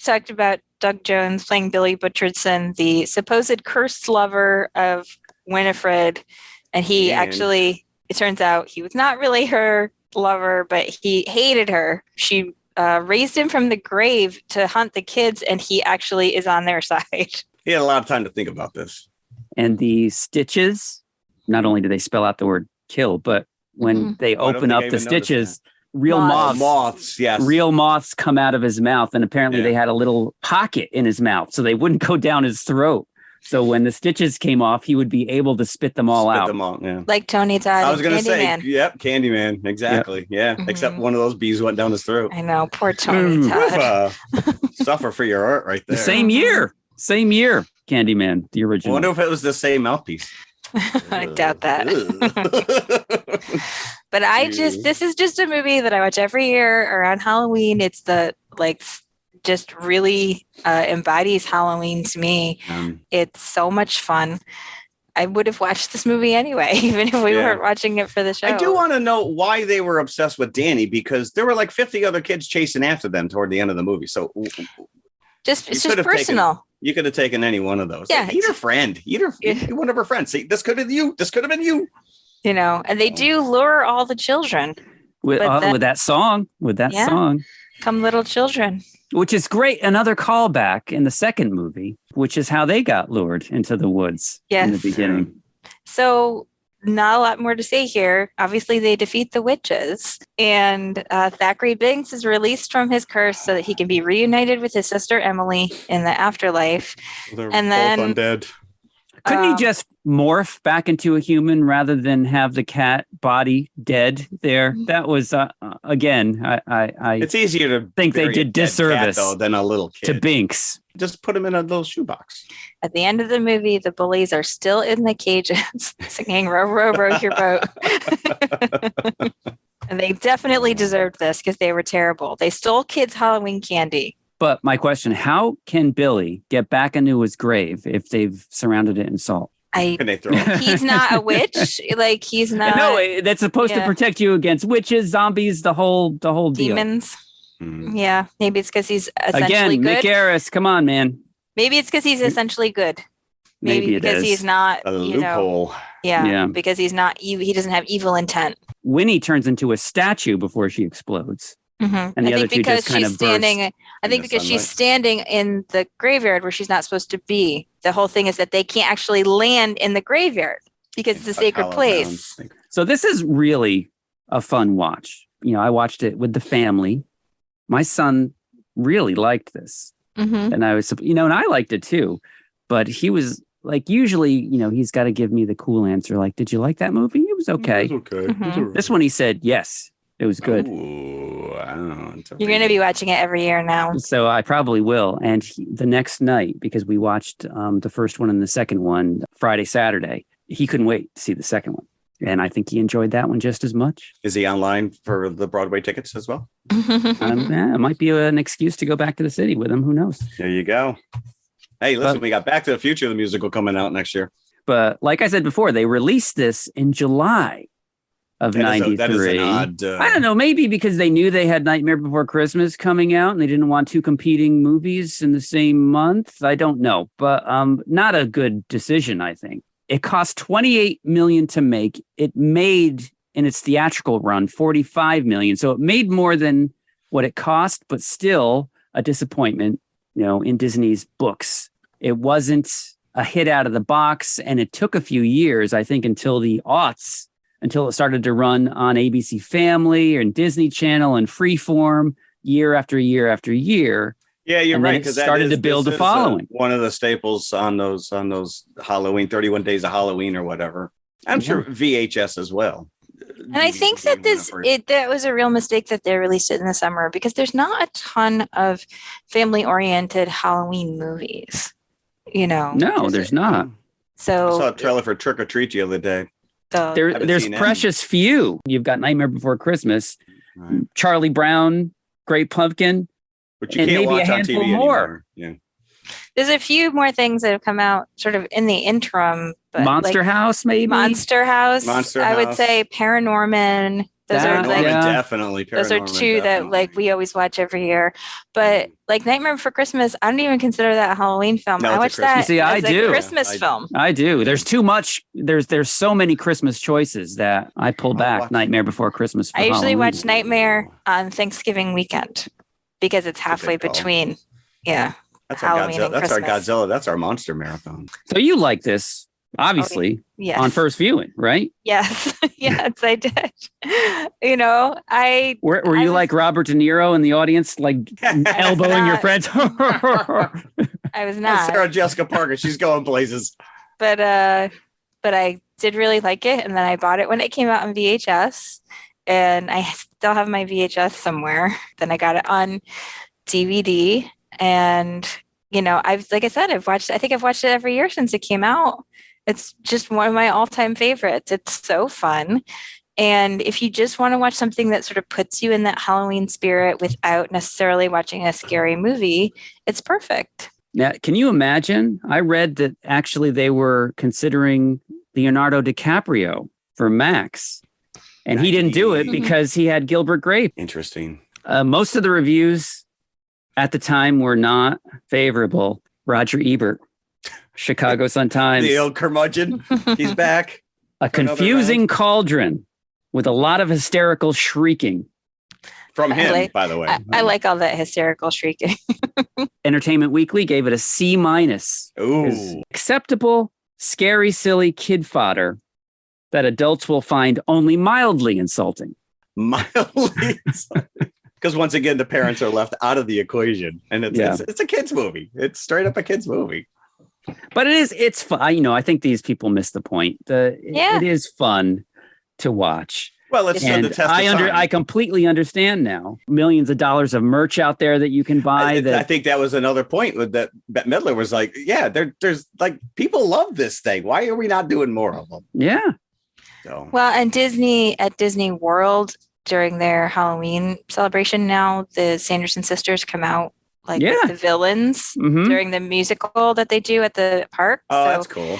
talked about Doug Jones playing Billy Butcherson, the supposed cursed lover of Winifred, and he actually, it turns out he was not really her lover, but he hated her. She raised him from the grave to hunt the kids, and he actually is on their side. He had a lot of time to think about this. And the stitches, not only do they spell out the word kill, but when they open up the stitches, real moths, yes. Real moths come out of his mouth. And apparently they had a little pocket in his mouth, so they wouldn't go down his throat. So when the stitches came off, he would be able to spit them all out. Like Tony Todd. I was going to say, Candyman. Exactly. Yep. Yeah. Except one of those bees went down his throat. I know. Poor Tony Todd. Suffer for your art right there. The same year. Candyman, the original. I wonder if it was the same mouthpiece. I doubt that. But this is just a movie that I watch every year around Halloween. It's just really embodies Halloween to me. It's so much fun. I would have watched this movie anyway, even if we weren't watching it for the show. I do want to know why they were obsessed with Danny, because there were like 50 other kids chasing after them toward the end of the movie. So it's just personal. You could have taken any one of those. Yeah, like, eat her friend. Eat one of her friends. See, this could have been you. This could have been you. You know, and they do lure all the children with that song. Come little children. Which is great. Another callback in the second movie, which is how they got lured into the woods in the beginning. So not a lot more to say here. Obviously, they defeat the witches, and Thackeray Binks is released from his curse so that he can be reunited with his sister Emily in the afterlife. They're both undead. Couldn't he just morph back into a human rather than have the cat body dead there? That was, again, I it's easier to think they did disservice than a little kid. To Binks. Just put him in a little shoebox. At the end of the movie, the bullies are still in the cages singing "Row, row, row your boat." And they definitely deserved this because they were terrible. They stole kids' Halloween candy. But my question, how can Billy get back into his grave if they've surrounded it in salt? Can they throw him? He's not a witch. Like, he's not. No, that's supposed to protect you against witches, zombies, the whole deal. Demons. Yeah. Maybe it's because he's essentially good. Mick Garris, come on, man. Maybe it's because he's essentially good. Maybe because he's not a loophole. Because he's not. He doesn't have evil intent. Winnie turns into a statue before she explodes. Mm-hmm. And the other two just kind of standing. I think because she's standing in the graveyard where she's not supposed to be. The whole thing is that they can't actually land in the graveyard because it's a sacred place. So this is really a fun watch. You know, I watched it with the family. My son really liked this, and I was, and I liked it too. But he was like, usually, he's got to give me the cool answer. Like, did you like that movie? It was okay. It was okay. Mm-hmm. This one, he said, yes, it was good. Ooh, I don't know. You're going to be watching it every year now. So I probably will. And the next night, because we watched the first one and the second one Friday, Saturday, he couldn't wait to see the second one. And I think he enjoyed that one just as much. Is he online for the Broadway tickets as well? It might be an excuse to go back to the city with him. Who knows? There you go. Hey, listen, we got Back to the Future, the musical, coming out next year. But like I said before, they released this in July of 93. That is an odd, I don't know, maybe because they knew they had Nightmare Before Christmas coming out and they didn't want two competing movies in the same month. I don't know, but not a good decision, I think. It cost $28 million to make. It made in its theatrical run $45 million. So it made more than what it cost, but still a disappointment, in Disney's books. It wasn't a hit out of the box, and it took a few years, I think, until the aughts, until it started to run on ABC Family and Disney Channel and Freeform year after year after year. Yeah, you're right. Because started to build a following. One of the staples on those Halloween, 31 Days of Halloween or whatever. I'm sure VHS as well. And I think that that was a real mistake that they released it in the summer, because there's not a ton of family-oriented Halloween movies. No, there's not. So I saw a trailer for Trick or Treat the other day. So there's precious few. You've got Nightmare Before Christmas, right. Charlie Brown, Great Pumpkin, but you can't watch on TV anymore. Yeah. There's a few more things that have come out sort of in the interim. But Monster House, maybe? Monster House. I would say Paranorman. Those are definitely. Those are two that we always watch every year. But Nightmare Before Christmas, I don't even consider that a Halloween film. No, I watch that as a Christmas film. I do. There's too much. There's so many Christmas choices that I pull back Nightmare Before Christmas. I usually watch Nightmare on Thanksgiving weekend because it's halfway between. Yeah. That's Halloween our Godzilla. That's our Godzilla. That's our monster marathon. So you like this, obviously, on first viewing, right? Yes. Yes, I did. Were you like Robert De Niro in the audience, elbowing your friends? I was not. Sarah Jessica Parker. She's going places. But I did really like it, and then I bought it when it came out on VHS, and I still have my VHS somewhere. Then I got it on DVD. And, I've watched it every year since it came out. It's just one of my all-time favorites. It's so fun. And if you just want to watch something that sort of puts you in that Halloween spirit without necessarily watching a scary movie, it's perfect. Now, can you imagine? I read that actually they were considering Leonardo DiCaprio for Max. And he didn't do it because he had Gilbert Grape. Interesting. Most of the reviews at the time were not favorable. Roger Ebert, Chicago Sun-Times. The old curmudgeon. He's back. A confusing cauldron with a lot of hysterical shrieking. From him, by the way. I like all that hysterical shrieking. Entertainment Weekly gave it a C-. Ooh. Acceptable, scary, silly kid fodder that adults will find only mildly insulting. Mildly insulting. Because once again, the parents are left out of the equation, and it's a kid's movie. It's straight up a kid's movie. But it's fun. I think these people miss the point. It is fun to watch. Well, let's send the test. I completely understand now. Millions of dollars of merch out there that you can buy. I think that was another point with that. Bette Midler was like, "Yeah, there's people love this thing. Why are we not doing more of them?" Yeah. So. Well, and at Disney World, during their Halloween celebration now, the Sanderson Sisters come out with the villains during the musical that they do at the park. Oh, that's cool.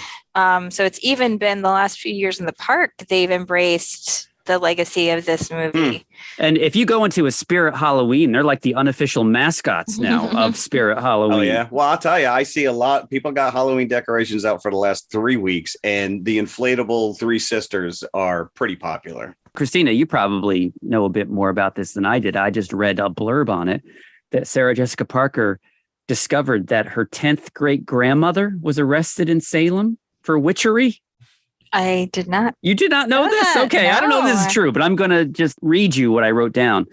So it's even been the last few years in the park, they've embraced the legacy of this movie. And if you go into a Spirit Halloween, they're like the unofficial mascots now of Spirit Halloween. Oh, yeah. Well, I'll tell you, I see a lot. People got Halloween decorations out for the last 3 weeks, and the inflatable Three Sisters are pretty popular. Christina, you probably know a bit more about this than I did. I just read a blurb on it that Sarah Jessica Parker discovered that her 10th great-grandmother was arrested in Salem for witchery. I did not. You did not know this? Okay, no. I don't know if this is true, but I'm going to just read you what I wrote down.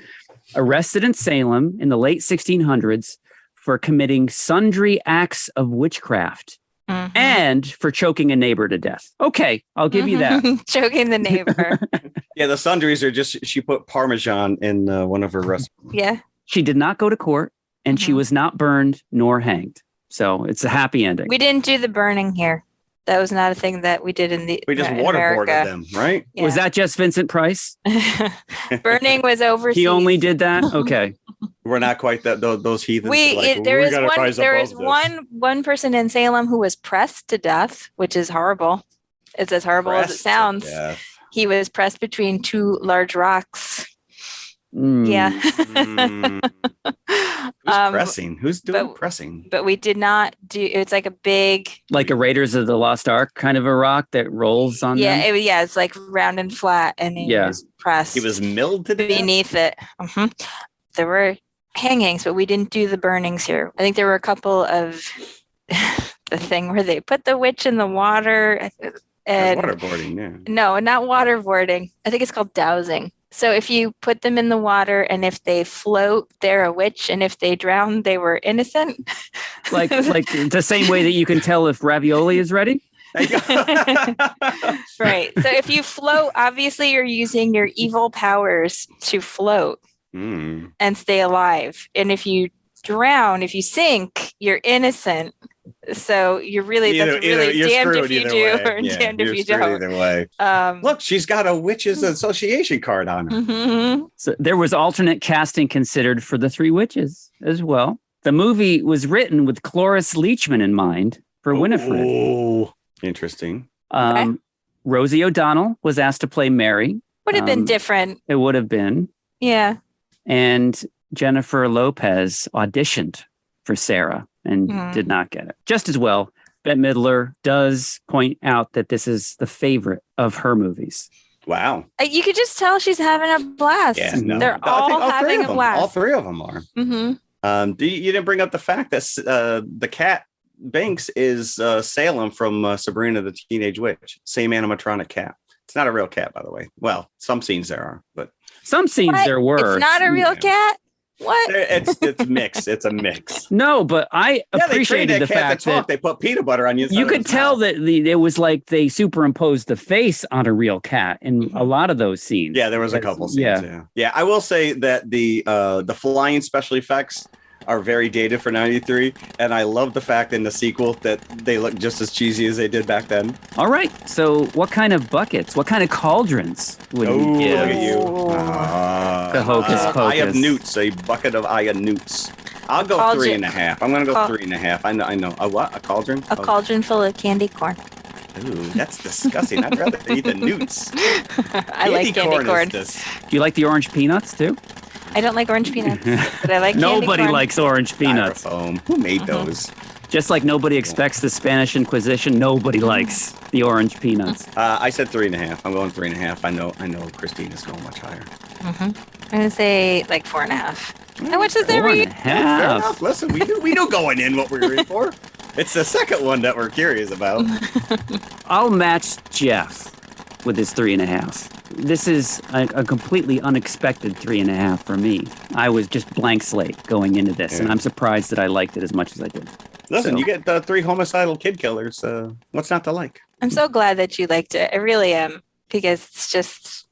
Arrested in Salem in the late 1600s for committing sundry acts of witchcraft. And for choking a neighbor to death. Okay, I'll give you that. Choking the neighbor. Yeah, the sundries are just, she put Parmesan in one of her recipes. Yeah. She did not go to court, and she was not burned nor hanged. So it's a happy ending. We didn't do the burning here. That was not a thing that we did we just waterboarded them, right? Yeah. Was that just Vincent Price? Burning was overseas. He only did that? Okay. We're not quite those heathens. There is one person in Salem who was pressed to death, which is horrible. It's as horrible as it sounds. He was pressed between two large rocks. Yeah. pressing? Who's doing pressing? But we did not do. It's like a big, like a Raiders of the Lost Ark kind of a rock that rolls on them. It's like round and flat, and he was pressed. He was milled to death? Beneath it. There were hangings, but we didn't do the burnings here. I think there were a couple of the thing where they put the witch in the water. And waterboarding, yeah. No, not waterboarding. I think it's called dowsing. So if you put them in the water and if they float, they're a witch. And if they drown, they were innocent. like the same way that you can tell if ravioli is ready. Right. So if you float, obviously you're using your evil powers to float and stay alive. And if you drown, if you sink, you're innocent. So you're really damned if you do or damned if you don't. Either way. Look, she's got a witches association card on her. So there was alternate casting considered for the three witches as well. The movie was written with Cloris Leachman in mind for Winifred. Oh, interesting. Rosie O'Donnell was asked to play Mary. Would have been different. It would have been. Yeah. And Jennifer Lopez auditioned for Sarah and did not get it. Just as well, Bette Midler does point out that this is the favorite of her movies. Wow. You could just tell she's having a blast. Yeah, no. They're all having a blast. All three of them are. You didn't bring up the fact that the cat Binks is Salem from Sabrina the Teenage Witch. Same animatronic cat. It's not a real cat, by the way. Well, some scenes there are, but some scenes there were. It's not a real cat? What? It's mixed. It's a mix. No, but I appreciated the fact that they put peanut butter on you. You could tell that it was like they superimposed the face on a real cat in a lot of those scenes. Yeah, there was a couple scenes. Yeah. I will say that the flying special effects are very dated for 93, and I love the fact in the sequel that they look just as cheesy as they did back then. All right, so what kind of buckets, what kind of cauldrons would you give? Look at you. The Hocus Pocus. Eye of Newts, a bucket of Eye of Newts. I'll go 3.5. I'm going to go 3.5. I know. A what? A cauldron? A cauldron full of candy corn. Ooh, that's disgusting. I'd rather eat the newts. I like candy corn. Do you like the orange peanuts too? I don't like orange peanuts, but I like candy corn. Nobody likes orange peanuts. Styrofoam. Who made those? Just like nobody expects the Spanish Inquisition, nobody likes the orange peanuts. I said 3.5. I'm going 3.5. I know Christina's going much higher. I'm going to say like 4.5. How much is there? 4.5. Fair enough. Listen, we knew going in what we were in for. It's the second one that we're curious about. I'll match Jeff with his 3.5. This is a completely unexpected 3.5 for me. I was just blank slate going into this, and I'm surprised that I liked it as much as I did. Listen, you get 3 homicidal kid killers. What's not to like? I'm so glad that you liked it. I really am, because it's just...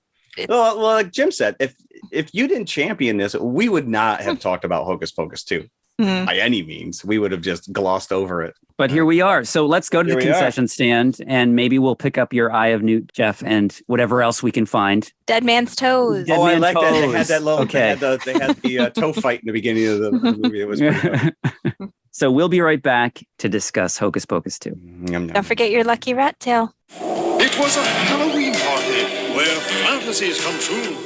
Well, like Jim said, if you didn't champion this, we would not have talked about Hocus Pocus 2. By any means. We would have just glossed over it. But here we are. So let's go to the concession stand, and maybe we'll pick up your Eye of Newt, Jeff, and whatever else we can find. Dead Man's Toes. I like that. They had that little. Okay. They had the toe fight in the beginning of the movie. It was pretty funny. So we'll be right back to discuss Hocus Pocus 2. Don't forget your lucky rat tail. It was a Halloween party where fantasies come true.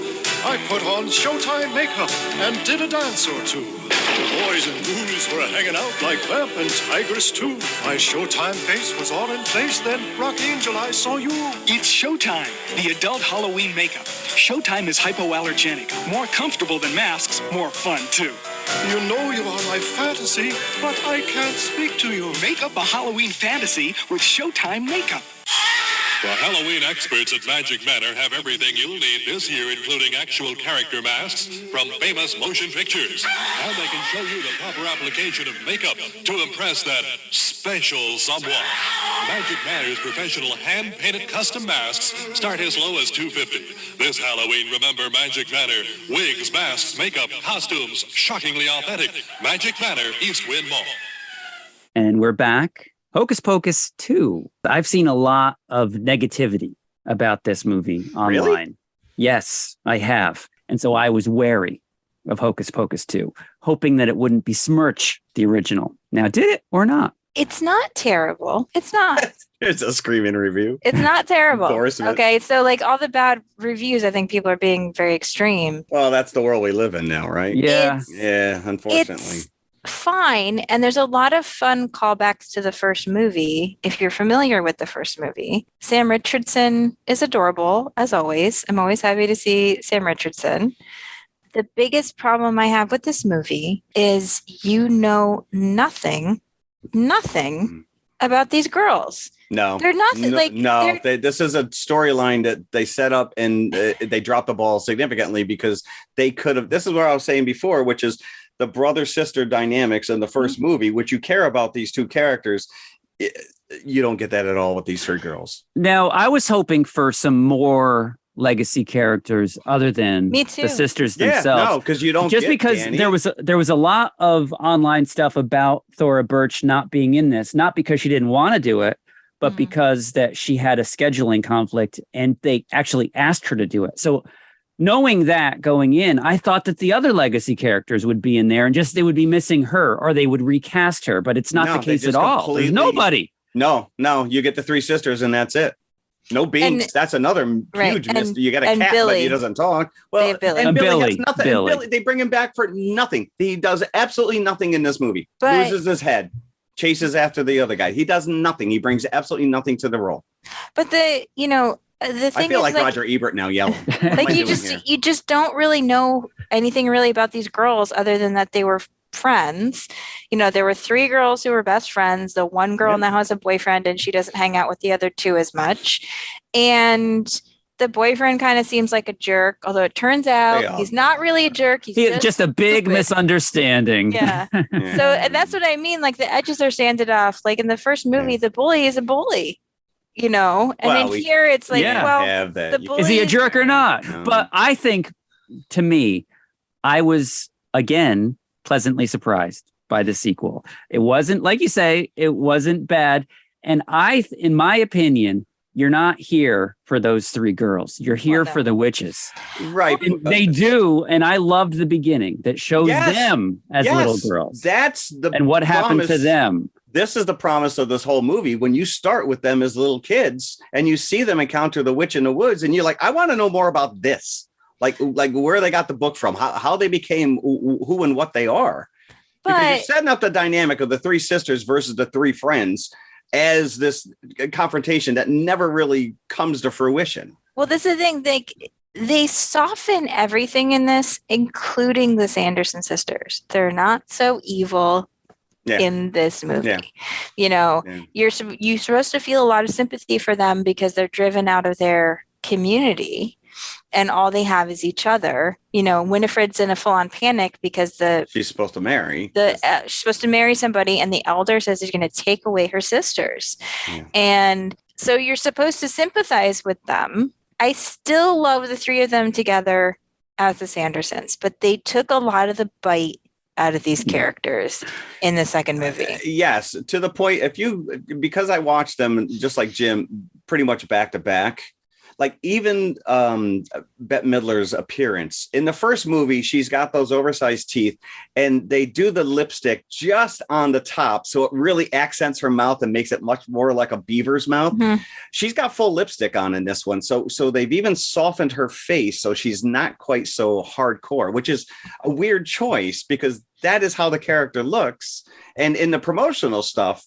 I put on Showtime makeup and did a dance or two. The boys and ghouls were hanging out like vamp and tigress too. My Showtime face was all in place, then Rock Angel, I saw you. It's Showtime, the adult Halloween makeup. Showtime is hypoallergenic, more comfortable than masks, more fun too. You know you are my fantasy, but I can't speak to you. Make up a Halloween fantasy with Showtime makeup. The Halloween experts at Magic Manor have everything you'll need this year, including actual character masks from famous motion pictures. And they can show you the proper application of makeup to impress that special someone. Magic Manor's professional hand-painted custom masks start as low as $250. This Halloween, remember Magic Manor. Wigs, masks, makeup, costumes, shockingly authentic. Magic Manor, East Wind Mall. And we're back. Hocus Pocus 2. I've seen a lot of negativity about this movie online. Really? Yes, I have. And so I was wary of Hocus Pocus 2, hoping that it wouldn't besmirch the original. Now, did it or not? It's not terrible. It's not. It's a screaming review. It's not terrible. Endorsement. Okay, so like all the bad reviews, I think people are being very extreme. Well, that's the world we live in now, right? Yeah. Yeah, unfortunately. It's fine, and there's a lot of fun callbacks to the first movie if you're familiar with the first movie. Sam Richardson is adorable, as always. I'm always happy to see Sam Richardson. The biggest problem I have with this movie is you know nothing about these girls. No, They're nothing. This is a storyline that they set up and they dropped the ball significantly because they could have. This is what I was saying before, which is the brother-sister dynamics in the first movie, which you care about these two characters. You don't get that at all with these three girls. Now, I was hoping for some more legacy characters other than Me too. the sisters Yeah, themselves. no, because you don't Just get because Danny. there was a lot of online stuff about Thora Birch not being in this, not because she didn't want to do it, but because that she had a scheduling conflict and they actually asked her to do it. So knowing that going in, I thought that the other legacy characters would be in there and just they would be missing her or they would recast her, but it's not the case at all. There's nobody. No, you get the three sisters and that's it. No Binks. That's another huge miss. You got a cat, Billy. but he doesn't talk. Well, Billy. and Billy Billy. has nothing. Billy. And Billy, they bring him back for nothing. He does absolutely nothing in this movie. But- Loses his head, chases after the other guy. He does nothing. He brings absolutely nothing to the role. But the thing I feel is, like Roger Ebert now yelling. What am I like doing here? you just don't really know anything really about these girls other than that they were friends. There were three girls who were best friends. The one girl now has a boyfriend and she doesn't hang out with the other two as much. And the boyfriend kind of seems like a jerk, although it turns out he's not really a jerk. He's Just a big stupid. misunderstanding. Yeah. Yeah. So, and that's what I mean. Like the edges are sanded off. Like in the first movie, the bully is a bully, and Well, in here it's like, have that. the You bully Is he a jerk or not? No. But I think, to me, I was, again, pleasantly surprised by the sequel. It wasn't, like you say, it wasn't bad. And in my opinion, you're not here for those three girls. You're here for the witches. Right. And they do. And I loved the beginning that shows them as little girls. That's the And what happened to promise. them. This is the promise of this whole movie. When you start with them as little kids and you see them encounter the witch in the woods and you're like, I want to know more about this. Like where they got the book from, how they became who and what they are. Because you're setting up the dynamic of the three sisters versus the three friends as this confrontation that never really comes to fruition. Well, this is the thing. They soften everything in this, including the Sanderson sisters. They're not so evil in this movie. Yeah. You're supposed to feel a lot of sympathy for them because they're driven out of their community and all they have is each other. Winifred's in a full-on panic because she's supposed to marry. She's supposed to marry somebody, and the elder says he's going to take away her sisters. Yeah. And so you're supposed to sympathize with them. I still love the three of them together as the Sandersons, but they took a lot of the bite out of these characters in the second movie. Yes, to the point, because I watched them just like Jim, pretty much back to back. Like even Bette Midler's appearance in the first movie, she's got those oversized teeth and they do the lipstick just on the top. So it really accents her mouth and makes it much more like a beaver's mouth. Mm-hmm. She's got full lipstick on in this one. So they've even softened her face. So she's not quite so hardcore, which is a weird choice because that is how the character looks. And in the promotional stuff,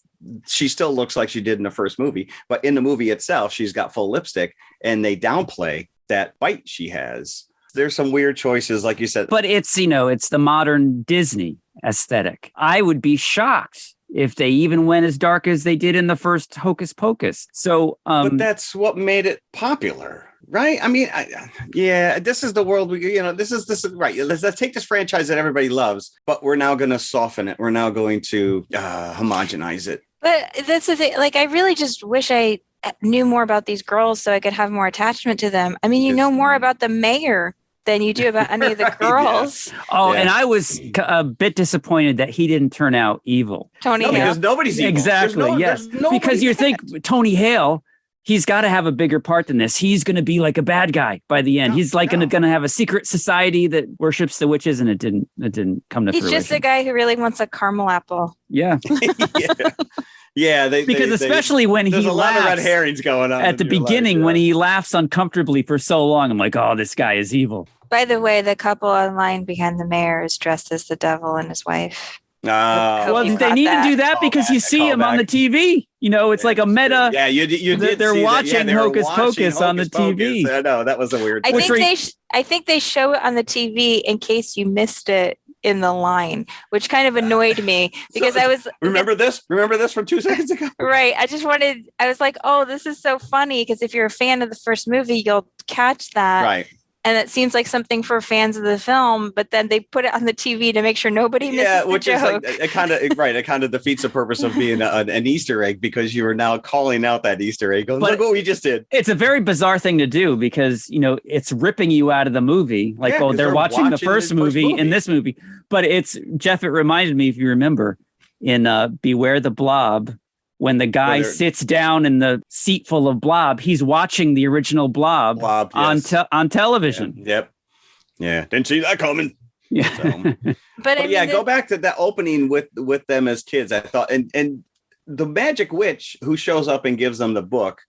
she still looks like she did in the first movie, but in the movie itself, she's got full lipstick and they downplay that bite she has. There's some weird choices, like you said. But it's the modern Disney aesthetic. I would be shocked if they even went as dark as they did in the first Hocus Pocus. So, but that's what made it popular. Right. I mean, this is the world this is right. Let's take this franchise that everybody loves, but we're now going to soften it. We're now going to homogenize it. But that's the thing. Like, I really just wish I knew more about these girls so I could have more attachment to them. I mean, you know more about the mayor than you do about any of the girls. Yeah. Oh, and I was a bit disappointed that he didn't turn out evil. Tony Hale. Because nobody's evil. Exactly. Yes. Because you think Tony Hale, he's got to have a bigger part than this. He's going to be like a bad guy by the end. He's like going to have a secret society that worships the witches, and it didn't come to fruition. He's just a guy who really wants a caramel apple. Yeah. Yeah. Yeah, because especially when there's he a lot of red laughs herrings going on at the in your beginning, life, when he laughs uncomfortably for so long, I'm like, oh, this guy is evil. By the way, the couple online behind the mayor is dressed as the devil and his wife. Hope Well, you they caught need that. to do that because you see him on the TV. You know, it's like a meta. Yeah, you did. They're see watching that. Yeah, they were Hocus watching Pocus on the Hocus Pocus. TV. I know that was a weird. I thing. think they show it on the TV in case you missed it in the line, which kind of annoyed me because I was remember this from 2 seconds ago. right. I was like, oh, this is so funny because if you're a fan of the first movie, you'll catch that. Right. And it seems like something for fans of the film, but then they put it on the TV to make sure nobody misses the which joke. is like it kind of defeats the purpose of being an Easter egg because you are now calling out that Easter egg. Going, look what we just did. It's a very bizarre thing to do because it's ripping you out of the movie. Like, they're watching the first movie in this movie, but it's Jeff. It reminded me, if you remember, in Beware the Blob. When the guy sits down in the seat full of Blob, he's watching the original Blob yes. on television. Yeah. Yep. Yeah. Didn't see that coming. Yeah. So. but go back to that opening with them as kids. I thought, and the magic witch who shows up and gives them the book,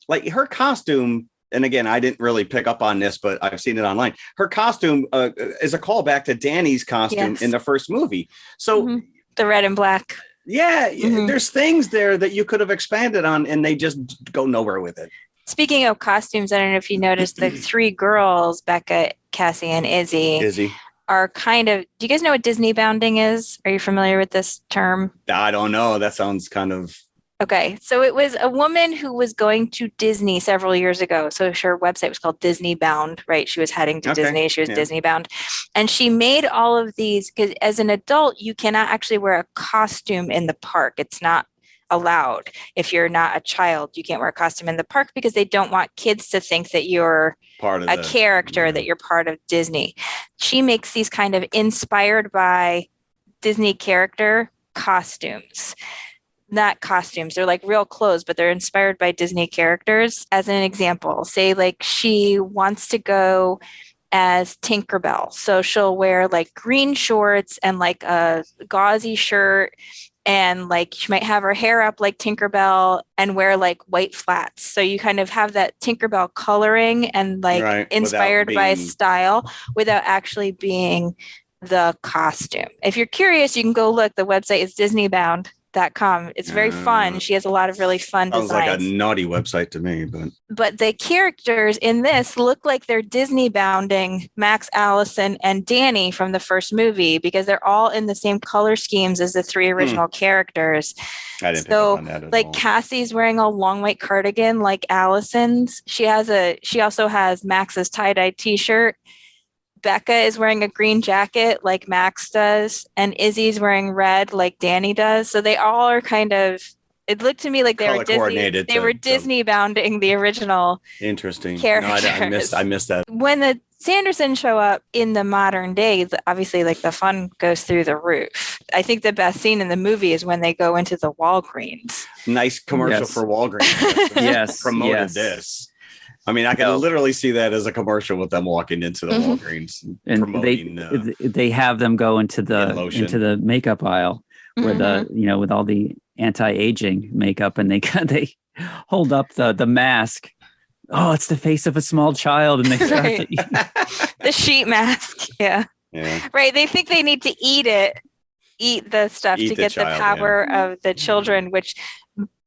like her costume. And again, I didn't really pick up on this, but I've seen it online. Her costume is a callback to Danny's costume in the first movie. So the red and black. Yeah, there's things there that you could have expanded on, and they just go nowhere with it. Speaking of costumes, I don't know if you noticed the three girls, Becca, Cassie, and Izzy, are kind of. Do you guys know what Disney bounding is? Are you familiar with this term? I don't know. That sounds kind of. Okay, so it was a woman who was going to Disney several years ago. So her website was called Disney Bound, right? She was heading to Disney. She was Disney Bound. And she made all of these, because as an adult, you cannot actually wear a costume in the park. It's not allowed. If you're not a child, you can't wear a costume in the park because they don't want kids to think that you're part of a character, that you're part of Disney. She makes these kind of inspired by Disney character costumes. Not costumes, they're like real clothes, but they're inspired by Disney characters. As an example, say like she wants to go as Tinkerbell. So she'll wear like green shorts and like a gauzy shirt, and like she might have her hair up like Tinkerbell and wear like white flats. So you kind of have that Tinkerbell coloring and like inspired by style without actually being the costume. If you're curious, you can go look. The website is disneybound.com. It's very fun. She has a lot of really fun designs. Sounds like a naughty website to me, but the characters in this look like they're Disney bounding Max, Allison, and Danny from the first movie because they're all in the same color schemes as the three original characters. I didn't pick up on that at all. Cassie's wearing a long white cardigan like Allison's. She also has Max's tie-dye t-shirt. Becca is wearing a green jacket like Max does, and Izzy's wearing red like Danny does. So they all are kind of. It looked to me like they were Disney. They were Disney bounding the original. Interesting. Characters. No, I missed that. When the Sandersons show up in the modern day, obviously, like the fun goes through the roof. I think the best scene in the movie is when they go into the Walgreens. Nice commercial for Walgreens. Yes, promoted this. I mean, I can literally see that as a commercial with them walking into the Walgreens and promoting. They have them go into the makeup aisle where with all the anti-aging makeup, and they hold up the mask. Oh, it's the face of a small child, and they start the sheet mask. Yeah, right. They think they need to eat the stuff to get the power of the children, which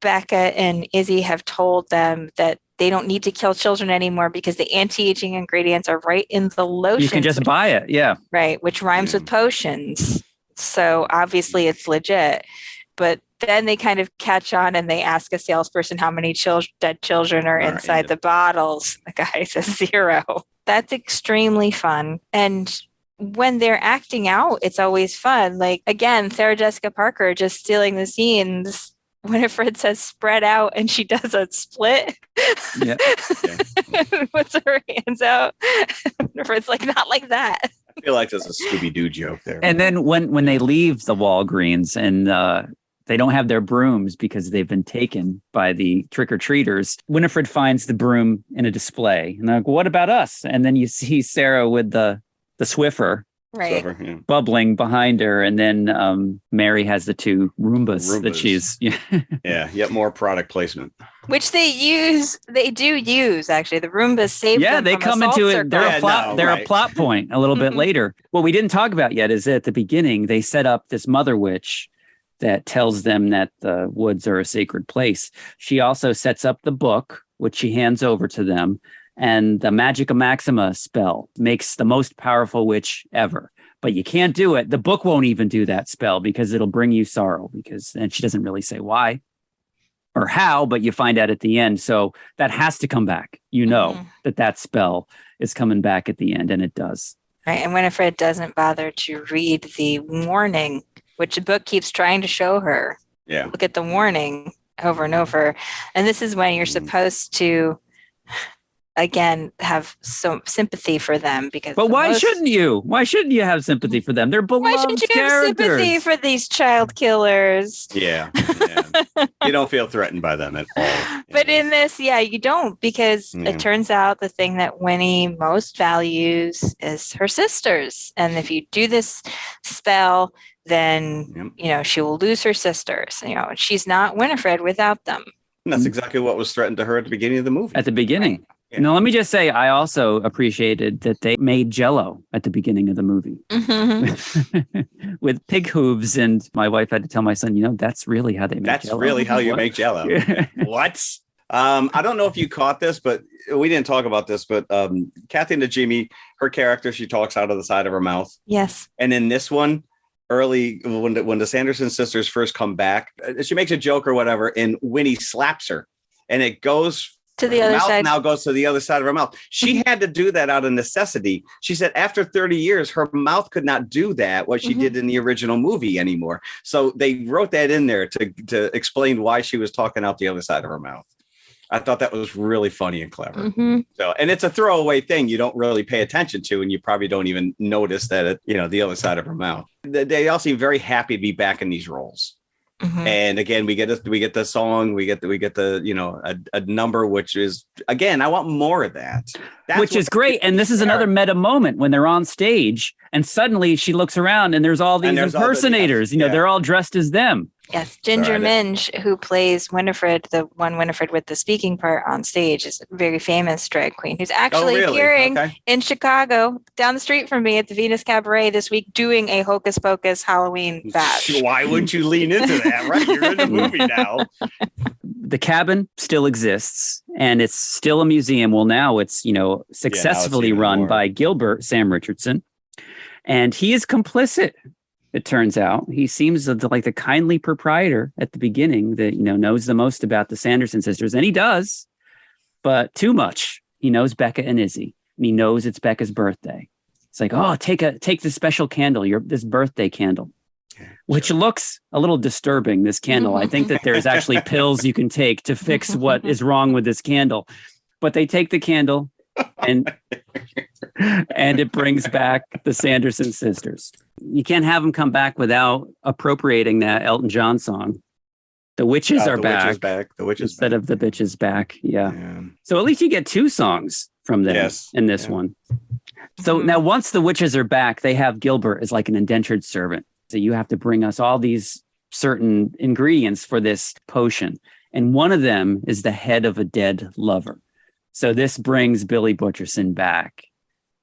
Becca and Izzy have told them that they don't need to kill children anymore because the anti-aging ingredients are right in the lotion. You can just buy it. Yeah. Right. Which rhymes with potions. So obviously it's legit. But then they kind of catch on and they ask a salesperson how many dead children are inside the bottles. The guy says 0. That's extremely fun. And when they're acting out, it's always fun. Like, again, Sarah Jessica Parker just stealing the scenes. Winifred says spread out and she does a split. Yeah. Puts her hands out. Winifred's like, not like that. I feel like there's a Scooby-Doo joke there. And then when they leave the Walgreens and they don't have their brooms because they've been taken by the trick-or-treaters, Winifred finds the broom in a display. And they're like, what about us? And then you see Sarah with the Swiffer Right. Whatsoever, yeah. bubbling behind her. And then Mary has the two Roombas. That she's, Yeah, yet more product placement. Which they do use actually. The Roombas save them they from come assault into it. circle. They're a plot point a little bit later. What we didn't talk about yet is that at the beginning, they set up this mother witch that tells them that the woods are a sacred place. She also sets up the book, which she hands over to them. And the Magica Maxima spell makes the most powerful witch ever. But you can't do it. The book won't even do that spell because it'll bring you sorrow. And she doesn't really say why or how, but you find out at the end. So that has to come back. That spell is coming back at the end, and it does. Right. And Winifred doesn't bother to read the warning, which the book keeps trying to show her. Yeah. Look at the warning over and over. And this is when you're supposed to, again, have some sympathy for them because. But why shouldn't you? Why shouldn't you have sympathy for them? They're beloved characters. Why shouldn't you have sympathy for these child killers? Yeah. You don't feel threatened by them at all. But in this, you don't, because it turns out the thing that Winnie most values is her sisters. And if you do this spell, then, she will lose her sisters. She's not Winifred without them. And that's exactly what was threatened to her at the beginning of the movie. At the beginning. Right. Yeah. Now, let me just say, I also appreciated that they made Jell-O at the beginning of the movie with pig hooves. And my wife had to tell my son, that's really how they make That's Jell-O. really how you make Jell-O. What? I don't know if you caught this, but we didn't talk about this, but Kathy Najimy, her character, she talks out of the side of her mouth. Yes. And in this one, early, when the Sanderson sisters first come back, she makes a joke or whatever, and Winnie slaps her. And it goes to the other side. Now goes to the other side of her mouth. She had to do that out of necessity. She said after 30 years, her mouth could not do that, what she did in the original movie anymore. So they wrote that in there to explain why she was talking out the other side of her mouth. I thought that was really funny and clever. So, and it's a throwaway thing you don't really pay attention to, and you probably don't even notice that the other side of her mouth. They all seem very happy to be back in these roles. And again, we get the song, we get the a number, which is, again, I want more of that. Which is great. And this is another meta moment when they're on stage and suddenly she looks around and there's all these impersonators, they're all dressed as them. Yes, Ginger Minge, who plays Winifred, the one Winifred with the speaking part on stage, is a very famous drag queen who's actually appearing in Chicago, down the street from me at the Venus Cabaret this week, doing a Hocus Pocus Halloween badge. Why wouldn't you lean into that? Right, you're in the movie now. The cabin still exists, and it's still a museum. Well, now it's successfully run by Gilbert Sam Richardson, and he is complicit. It turns out he seems like the kindly proprietor at the beginning that, knows the most about the Sanderson sisters. And he does, but too much. He knows Becca and Izzy, and he knows it's Becca's birthday. It's like, oh, take the special candle, this birthday candle, which looks a little disturbing, this candle. I think that there's actually pills you can take to fix what is wrong with this candle. But they take the candle and it brings back the Sanderson sisters. You can't have them come back without appropriating that Elton John song. The witches are back. Witch is back. The witch is instead back. of the bitches back. Yeah. So at least you get two songs from them in this one. So now once the witches are back, they have Gilbert as like an indentured servant. So you have to bring us all these certain ingredients for this potion. And one of them is the head of a dead lover. So this brings Billy Butcherson back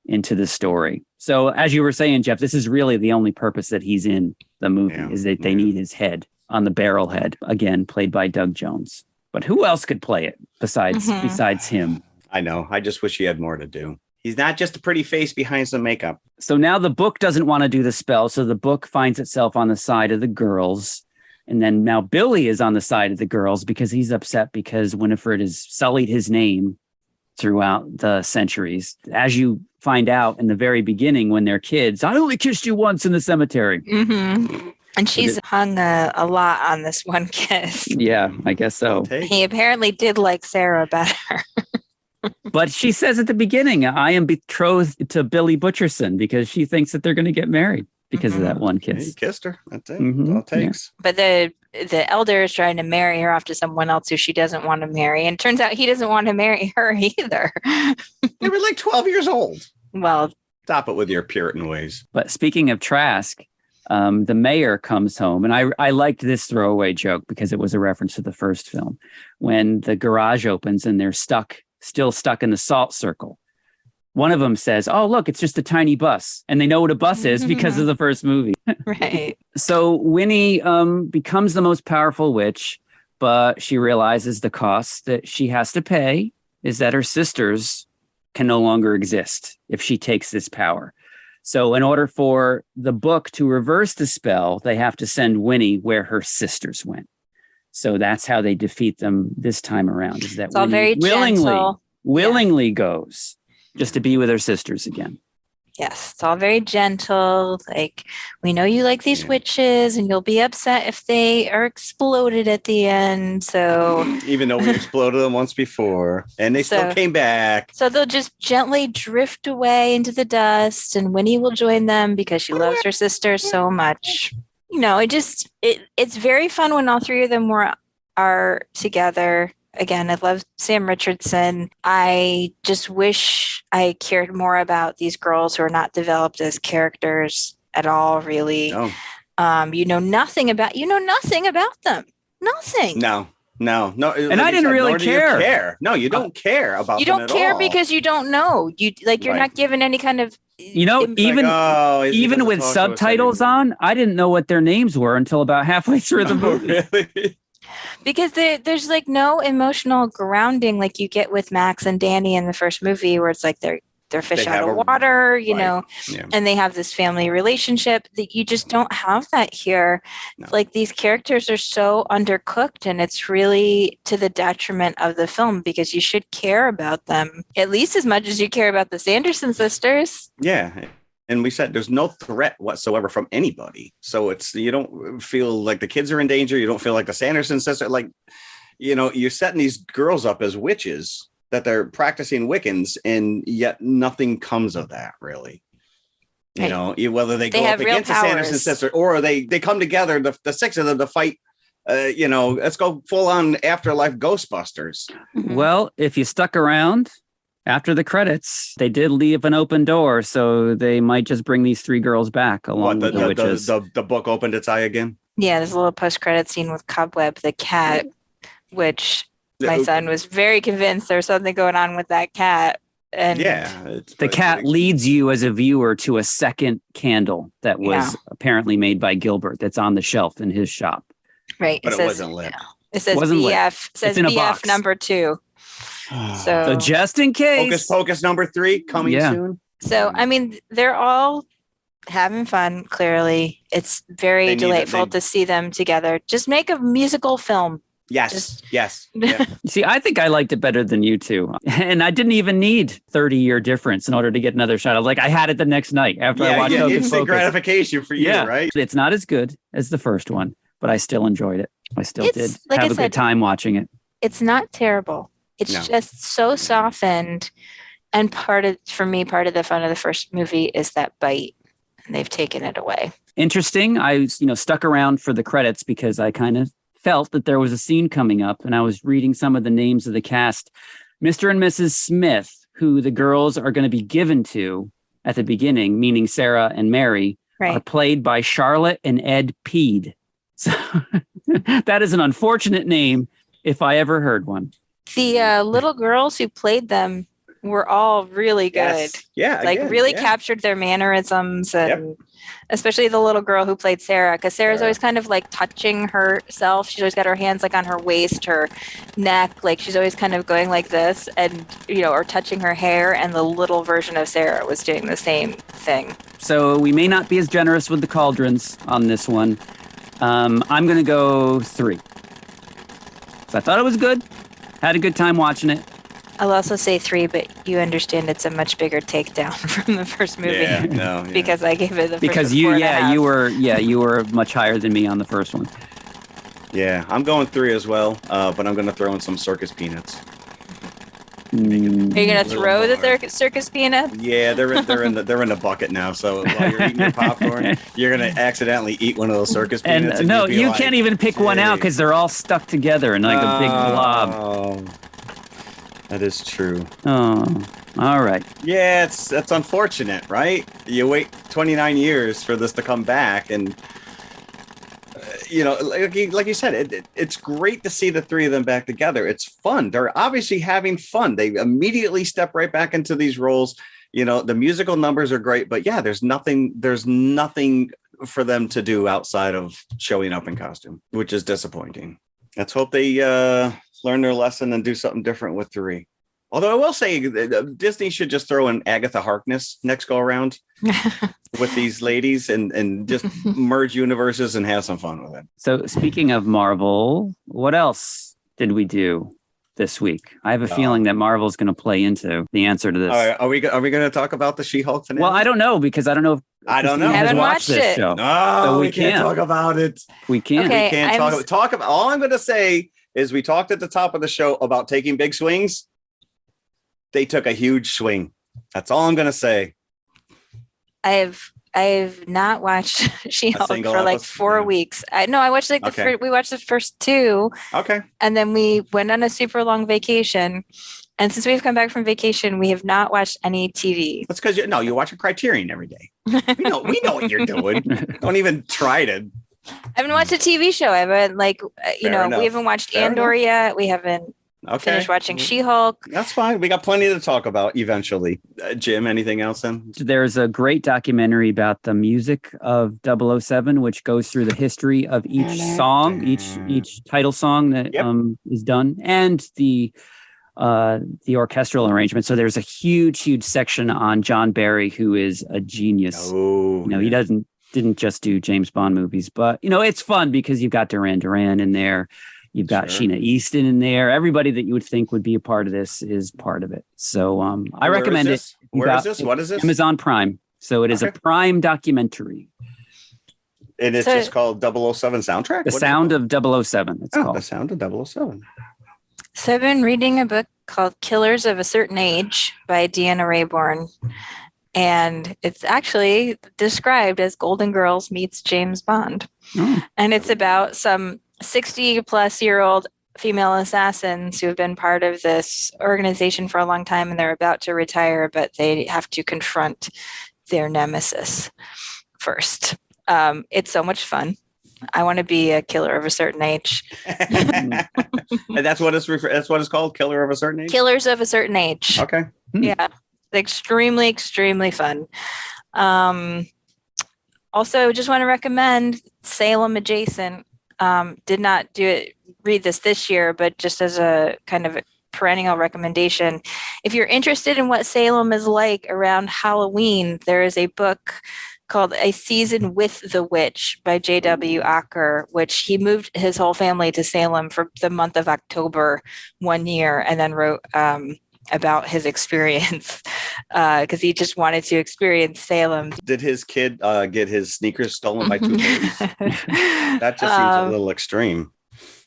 into the story. So as you were saying, Jeff, this is really the only purpose that he's in the movie is that they need his head on the barrel head, again, played by Doug Jones. But who else could play it besides him? I know. I just wish he had more to do. He's not just a pretty face behind some makeup. So now the book doesn't want to do the spell. So the book finds itself on the side of the girls. And then now Billy is on the side of the girls because he's upset because Winifred has sullied his name throughout the centuries. As you find out in the very beginning when they're kids, I only kissed you once in the cemetery. And she's hung a lot on this one kiss. Yeah, I guess so. He apparently did like Sarah better. But she says at the beginning, I am betrothed to Billy Butcherson because she thinks that they're going to get married because of that one kiss. He kissed her. That's it. That's all it takes. But the elder is trying to marry her off to someone else who she doesn't want to marry. And it turns out he doesn't want to marry her either. They were like 12 years old. Well, Stop it with your Puritan ways. But speaking of Trask, the mayor comes home, and I liked this throwaway joke because it was a reference to the first film. When the garage opens and they're still stuck in the salt circle, one of them says, "Oh, look, it's just a tiny bus," and they know what a bus is because of the first movie. Right. So Winnie becomes the most powerful witch, but she realizes the cost that she has to pay is that her sisters can no longer exist if she takes this power. So in order for the book to reverse the spell, they have to send Winnie where her sisters went. So that's how they defeat them this time around. Is that It's all Winnie very willingly goes just to be with her sisters again. Yes, it's all very gentle. Like, we know you like these witches and you'll be upset if they are exploded at the end. So even though we exploded them once before and they still came back. So they'll just gently drift away into the dust and Winnie will join them because she loves her sister so much. You know, it's very fun when all three of them are together. Again, I love Sam Richardson. I just wish I cared more about these girls who are not developed as characters at all, really. Oh. You know nothing about them. Nothing. No. And I didn't really care. No, you don't care about you them don't at care all. because you don't know. You're not given any kind of even with subtitles on, I didn't know what their names were until about halfway through the movie. Really? Because there's like no emotional grounding like you get with Max and Danny in the first movie, where it's like they're fish out of water, you know, and they have this family relationship that you just don't have that here. No. Like, these characters are so undercooked, and it's really to the detriment of the film because you should care about them at least as much as you care about the Sanderson sisters. Yeah. And we said there's no threat whatsoever from anybody. So you don't feel like the kids are in danger. You don't feel like the Sanderson sisters, like, you know, you're setting these girls up as witches that they're practicing Wiccans, and yet nothing comes of that, really. You know, whether they go up against the Sanderson sisters or they come together, the six of them to fight, you know, let's go full on Afterlife Ghostbusters. Well, if you stuck around after the credits, they did leave an open door, so they might just bring these three girls back along with the witches. The book opened its eye again? Yeah, there's a little post-credit scene with Cobweb, the cat, which my son was very convinced there was something going on with that cat. And the cat leads you as a viewer to a second candle that was apparently made by Gilbert that's on the shelf in his shop. Right. But it wasn't lit. It says BF. It says BF number 2. So just in case. Hocus Pocus number 3 coming soon. So, I mean, they're all having fun, clearly. It's very delightful to see them together. Just make a musical film. Yes. Yeah. See, I think I liked it better than you two. And I didn't even need 30-year difference in order to get another shot. I had it the next night after I watched Hocus instant Pocus. gratification for you, right? It's not as good as the first one, but I still enjoyed it. I still did have a good time watching it. It's not terrible. It's just so softened. And part of the fun of the first movie is that bite. And they've taken it away. Interesting. I stuck around for the credits because I kind of felt that there was a scene coming up, and I was reading some of the names of the cast. Mr. and Mrs. Smith, who the girls are going to be given to at the beginning, meaning Sarah and Mary, are played by Charlotte and Ed Peed. So that is an unfortunate name if I ever heard one. The little girls who played them were all really good. Yes. Yeah. Captured their mannerisms, and especially the little girl who played Sarah, because Sarah's always kind of like touching herself. She's always got her hands like on her waist, her neck, like she's always kind of going like this, and or touching her hair. And the little version of Sarah was doing the same thing. So we may not be as generous with the cauldrons on this one. I'm going to go 3. So I thought it was good. Had a good time watching it. I'll also say 3, but you understand it's a much bigger takedown from the first movie. Yeah. Because I gave it the first you were much higher than me on the first one. Yeah, I'm going 3 as well, but I'm going to throw in some circus peanuts. Are you going to throw the circus peanuts? Yeah, they're in the bucket now. So while you're eating your popcorn, you're going to accidentally eat one of those circus peanuts. And no, you can't even pick one out because they're all stuck together in like a big blob. That is true. Oh. All right. Yeah, that's unfortunate, right? You wait 29 years for this to come back, and like you said, it's great to see the three of them back together. It's fun. They're obviously having fun. They immediately step right back into these roles. The musical numbers are great, but yeah, there's nothing for them to do outside of showing up in costume, which is disappointing. Let's hope they learn their lesson and do something different with 3. Although I will say Disney should just throw in Agatha Harkness next go around with these ladies and just merge universes and have some fun with it. So speaking of Marvel, what else did we do this week? I have a feeling that Marvel's going to play into the answer to this. Are we going to talk about the She-Hulk finale? Well, I don't know because I don't know if I don't know. I haven't watched this it. show. No, So we can't talk about it. We can't. Okay, We can't talk about. All I'm going to say is we talked at the top of the show about taking big swings. They took a huge swing. That's all I'm going to say. I've not watched She-Hulk single for like episode? 4 weeks. I watched like Okay. we watched the first 2, Okay. and then we went on a super long vacation. And since we've come back from vacation, we have not watched any TV. That's because you're watching Criterion every day. We know what you're doing. Don't even try to. I haven't watched a TV show. I haven't enough. we haven't watched Fair Andor yet. We haven't Okay. finished watching She-Hulk. That's fine. We got plenty to talk about eventually. Jim, anything else then? There's a great documentary about the music of 007, which goes through the history of each song, each title song that is done, and the orchestral arrangement. So there's a huge section on John Barry, who is a genius. Oh, He didn't just do James Bond movies, but it's fun because you've got Duran Duran in there. You've got Sheena Easton in there. Everybody that you would think would be a part of this is part of it. So I recommend it. Where is this? What is this? Amazon Prime. So it is a Prime documentary. And it's just called 007 Soundtrack? The Sound of 007. It's called. The Sound of 007. So I've been reading a book called Killers of a Certain Age by Deanna Raybourn. And it's actually described as Golden Girls meets James Bond. Oh. And it's about some 60-plus-year-old female assassins who have been part of this organization for a long time, and they're about to retire, but they have to confront their nemesis first. It's so much fun. I want to be a killer of a certain age. And that's what it's called, Killer of a Certain Age? Killers of a certain age. Okay. Yeah. Extremely, extremely fun. Also, just want to recommend Salem Adjacent. Did not read this year, but just as a kind of perennial recommendation. If you're interested in what Salem is like around Halloween, there is a book called A Season with the Witch by J.W. Acker, which he moved his whole family to Salem for the month of October one year and then wrote about his experience because he just wanted to experience Salem. Did his kid get his sneakers stolen by 2 ladies? That just seems a little extreme.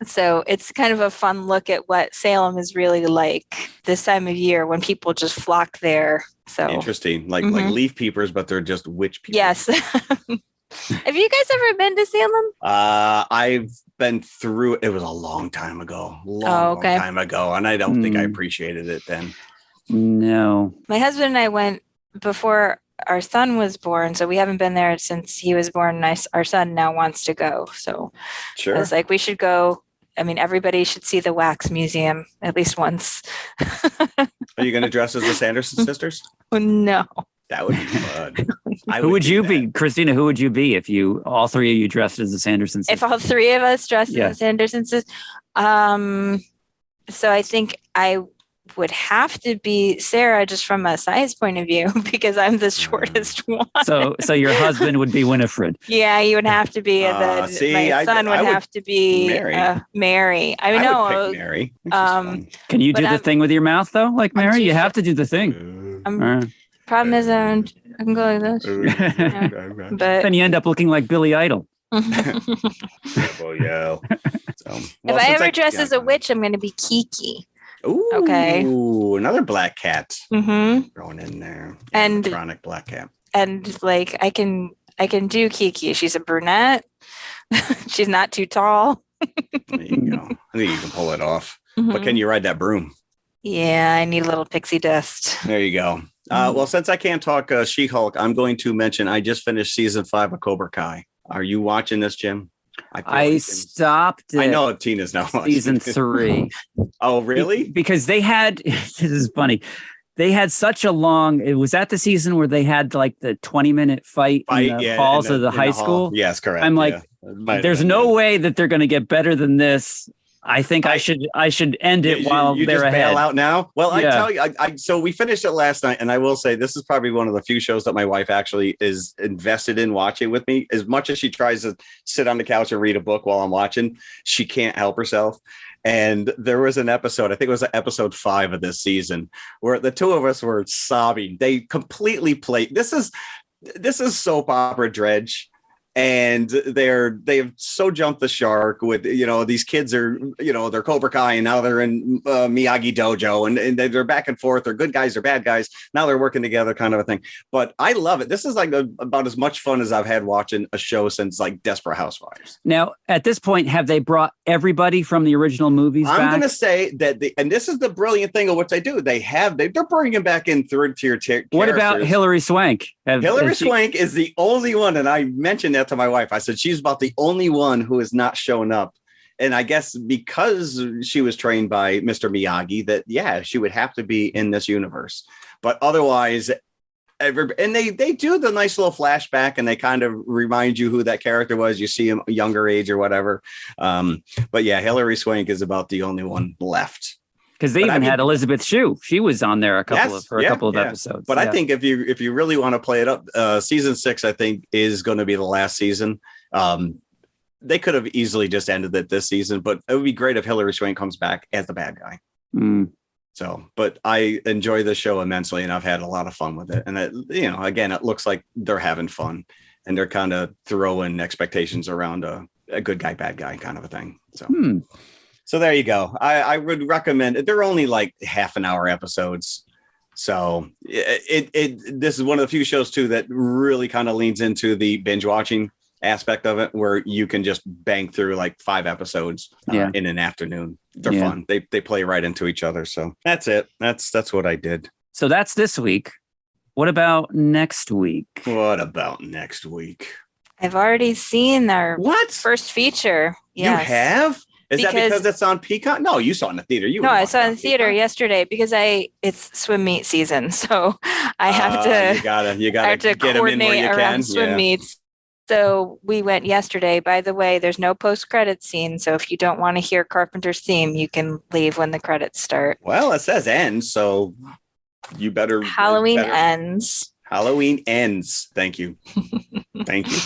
So it's kind of a fun look at what Salem is really like this time of year when people just flock there. So Interesting. Like leaf peepers, but they're just witch peepers. yes. Have you guys ever been to Salem? I've been through it. Was a long time ago. Long time ago. And I don't think I appreciated it then. No. My husband and I went before our son was born, so we haven't been there since he was born. And our son now wants to go. So I was like, we should go. I mean, everybody should see the Wax Museum at least once. Are you going to dress as the Sanderson Sisters? No. That would be fun. Who would you be, Christina? Who would you be if all three of you dressed as the Sanderson Sisters? If all three of us dressed as the Sanderson Sisters, so I think I would have to be Sarah just from a size point of view because I'm the shortest one. So your husband would be Winifred. Yeah, you would have to be. My son would have to be Mary. I mean, I would pick Mary. Can you do the thing with your mouth though, like Mary? You have to do the thing. Problem is, I can go like this. But then you end up looking like Billy Idol. If I ever dress as a witch, I'm going to be Kiki. Ooh, okay. Another black cat thrown in there. And chronic black cat. And like I can do Kiki. She's a brunette. She's not too tall. There you go. I think you can pull it off. But can you ride that broom? Yeah, I need a little pixie dust. There you go. Well, since I can't talk She-Hulk, I'm going to mention I just finished season 5 of Cobra Kai. Are you watching this, Jim? I stopped. I know Tina's not watching season 3. Oh, really? Because they had. This is funny. They had such a long. It was at the season where they had like the 20-minute fight in the halls of the high school. Yes, correct. I'm like, there's no way that they're going to get better than this. I think I should end it while you they're just ahead. bail out now. Well, Yeah. I tell you, so we finished it last night, and I will say this is probably one of the few shows that my wife actually is invested in watching with me. As much as she tries to sit on the couch and read a book while I'm watching, she can't help herself. And there was an episode, I think it was episode 5 of this season, where the two of us were sobbing. They completely played. This is soap opera dredge. And they've so jumped the shark with, these kids are, they're Cobra Kai and now they're in Miyagi Dojo and they're back and forth. They're good guys or bad guys. Now they're working together kind of a thing. But I love it. This is like about as much fun as I've had watching a show since like Desperate Housewives. Now, at this point, have they brought everybody from the original movies back? I'm going to say that, and this is the brilliant thing of what they do. They're bringing back in third tier characters. What about Hilary Swank? Hilary Swank is the only one, and I mentioned that to my wife. I said she's about the only one who has not shown up, and I guess because she was trained by Mr. Miyagi, that she would have to be in this universe. But otherwise, and they do the nice little flashback, and they kind of remind you who that character was. You see him younger age or whatever. But yeah, Hilary Swank is about the only one left. Because they had Elizabeth Shue. She was on there a couple of episodes. But I think if you really want to play it up, season 6, I think, is going to be the last season. They could have easily just ended it this season, but it would be great if Hilary Swank comes back as the bad guy. So, but I enjoy the show immensely, and I've had a lot of fun with it. And again, it looks like they're having fun, and they're kind of throwing expectations around a good guy, bad guy kind of a thing. So. So there you go. I would recommend it. They're only like half an hour episodes. So this is one of the few shows too that really kind of leans into the binge watching aspect of it, where you can just bang through like 5 episodes in an afternoon. They're fun. They play right into each other. So that's it. That's what I did. So that's this week. What about next week? I've already seen our first feature. Yes. You have? Is that because it's on Peacock? No, you saw it in the theater. I saw it in the theater yesterday because it's swim meet season, so I have to. You gotta get them in where you can. Swim meets. So we went yesterday. By the way, there's no post-credit scene, so if you don't want to hear Carpenter's theme, you can leave when the credits start. Well, it says end, so you better. Halloween ends. Halloween ends. Thank you. Thank you.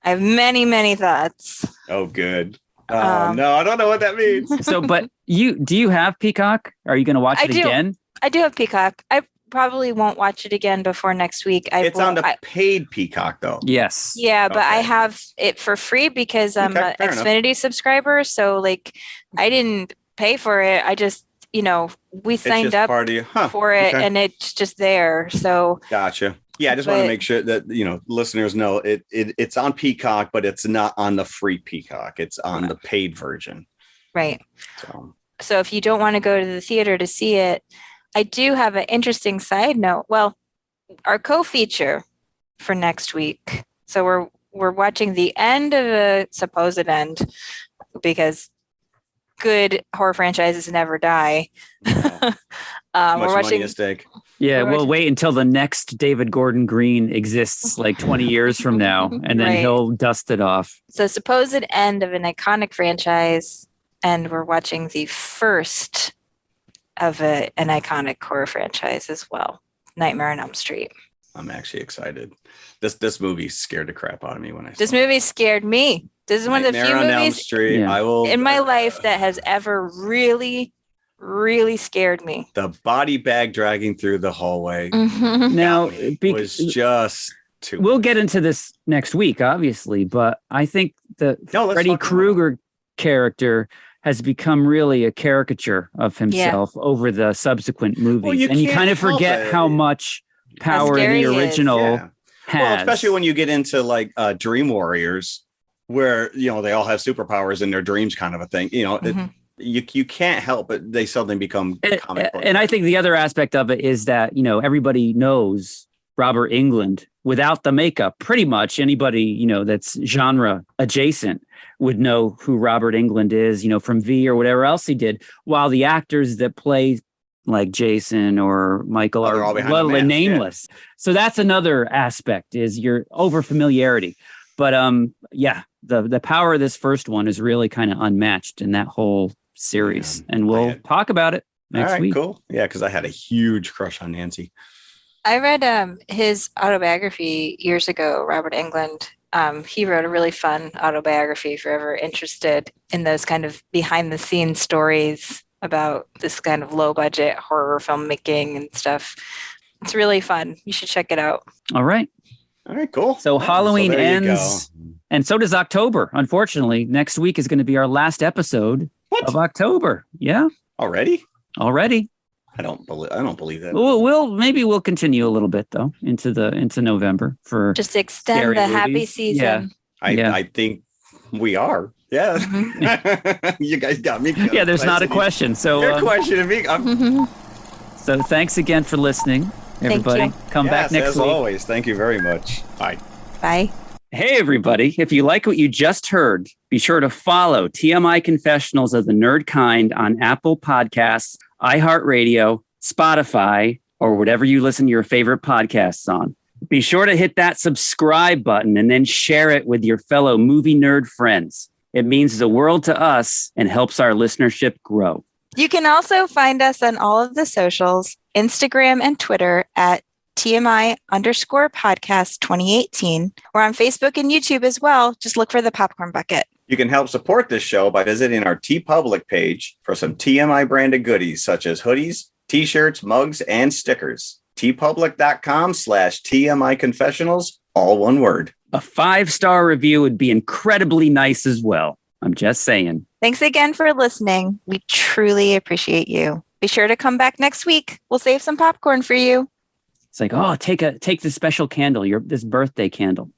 I have many, many thoughts. Oh, good. No, I don't know what that means. So, but do you have Peacock? Are you going to watch it again? I do have Peacock. I probably won't watch it again before next week. It's on the paid Peacock, though. Yes. Yeah, but I have it for free because I'm an Xfinity subscriber. So, like, I didn't pay for it. I just, we signed up for it, and it's just there. So, gotcha. Yeah, I just want to make sure that listeners know it's on Peacock, but it's not on the free Peacock. It's on the paid version. Right. So if you don't want to go to the theater to see it, I do have an interesting side note. Well, our co-feature for next week. So we're watching the end of a supposed end because good horror franchises never die. We're watching a stake. Yeah, we'll wait until the next David Gordon Green exists like 20 years from now, and then he'll dust it off. So supposed end of an iconic franchise, and we're watching the first of an iconic horror franchise as well, Nightmare on Elm Street. I'm actually excited. This movie scared the crap out of me when I saw this movie scared me. This is one of the few movies in my life that has ever really scared me. The body bag dragging through the hallway. Now, was just too. We'll get into this next week, obviously, but I think the Freddy Krueger character has become really a caricature of himself over the subsequent movies, and you kind of forget how much power the original has. Well, especially when you get into like Dream Warriors, where they all have superpowers in their dreams, kind of a thing. you can't help it. They suddenly become comic book. And I think the other aspect of it is that, everybody knows Robert Englund without the makeup. Pretty much anybody, that's genre adjacent would know who Robert Englund is, from V or whatever else he did, while the actors that play like Jason or Michael are all behind the mask, nameless. Yeah. So that's another aspect, is your over familiarity. But the power of this first one is really kind of unmatched in that whole series. And we'll talk about it next week. Cool. Yeah, because I had a huge crush on Nancy. I read his autobiography years ago, Robert Englund. He wrote a really fun autobiography if you're ever interested in those kind of behind the scenes stories about this kind of low budget horror filmmaking and stuff. It's really fun. You should check it out. All right, cool. So Halloween ends, and so does October. Unfortunately, next week is going to be our last episode of October. Yeah. Already? I don't believe that. We'll continue a little bit though into November for just extend the happy season. Yeah. I think we are. Yeah. You guys got me. Yeah, there's not a question. So you're questioning me. So thanks again for listening, everybody. Come back next week. As always, thank you very much. Bye. Bye. Hey, everybody. If you like what you just heard, be sure to follow TMI Confessionals of the Nerd Kind on Apple Podcasts, iHeartRadio, Spotify, or whatever you listen to your favorite podcasts on. Be sure to hit that subscribe button and then share it with your fellow movie nerd friends. It means the world to us and helps our listenership grow. You can also find us on all of the socials, Instagram and Twitter at TMI_podcast 2018. We're on Facebook and YouTube as well. Just look for the Popcorn Bucket. You can help support this show by visiting our TeePublic page for some TMI branded goodies such as hoodies, t-shirts, mugs, and stickers. TeePublic.com/TMI Confessionals, all one word. A 5-star review would be incredibly nice as well. I'm just saying. Thanks again for listening. We truly appreciate you. Be sure to come back next week. We'll save some popcorn for you. It's like, take the special candle, this birthday candle,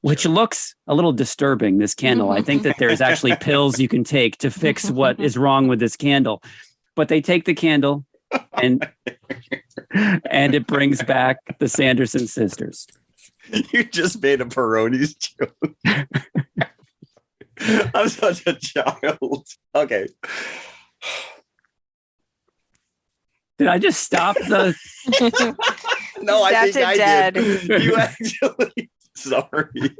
which looks a little disturbing, this candle. I think that there's actually pills you can take to fix what is wrong with this candle. But they take the candle and it brings back the Sanderson Sisters. You just made a Peroni's joke. I'm such a child. Okay. Did I just stop the... No, I think I did. You actually... Sorry.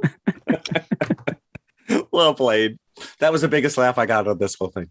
Well played. That was the biggest laugh I got on this whole thing.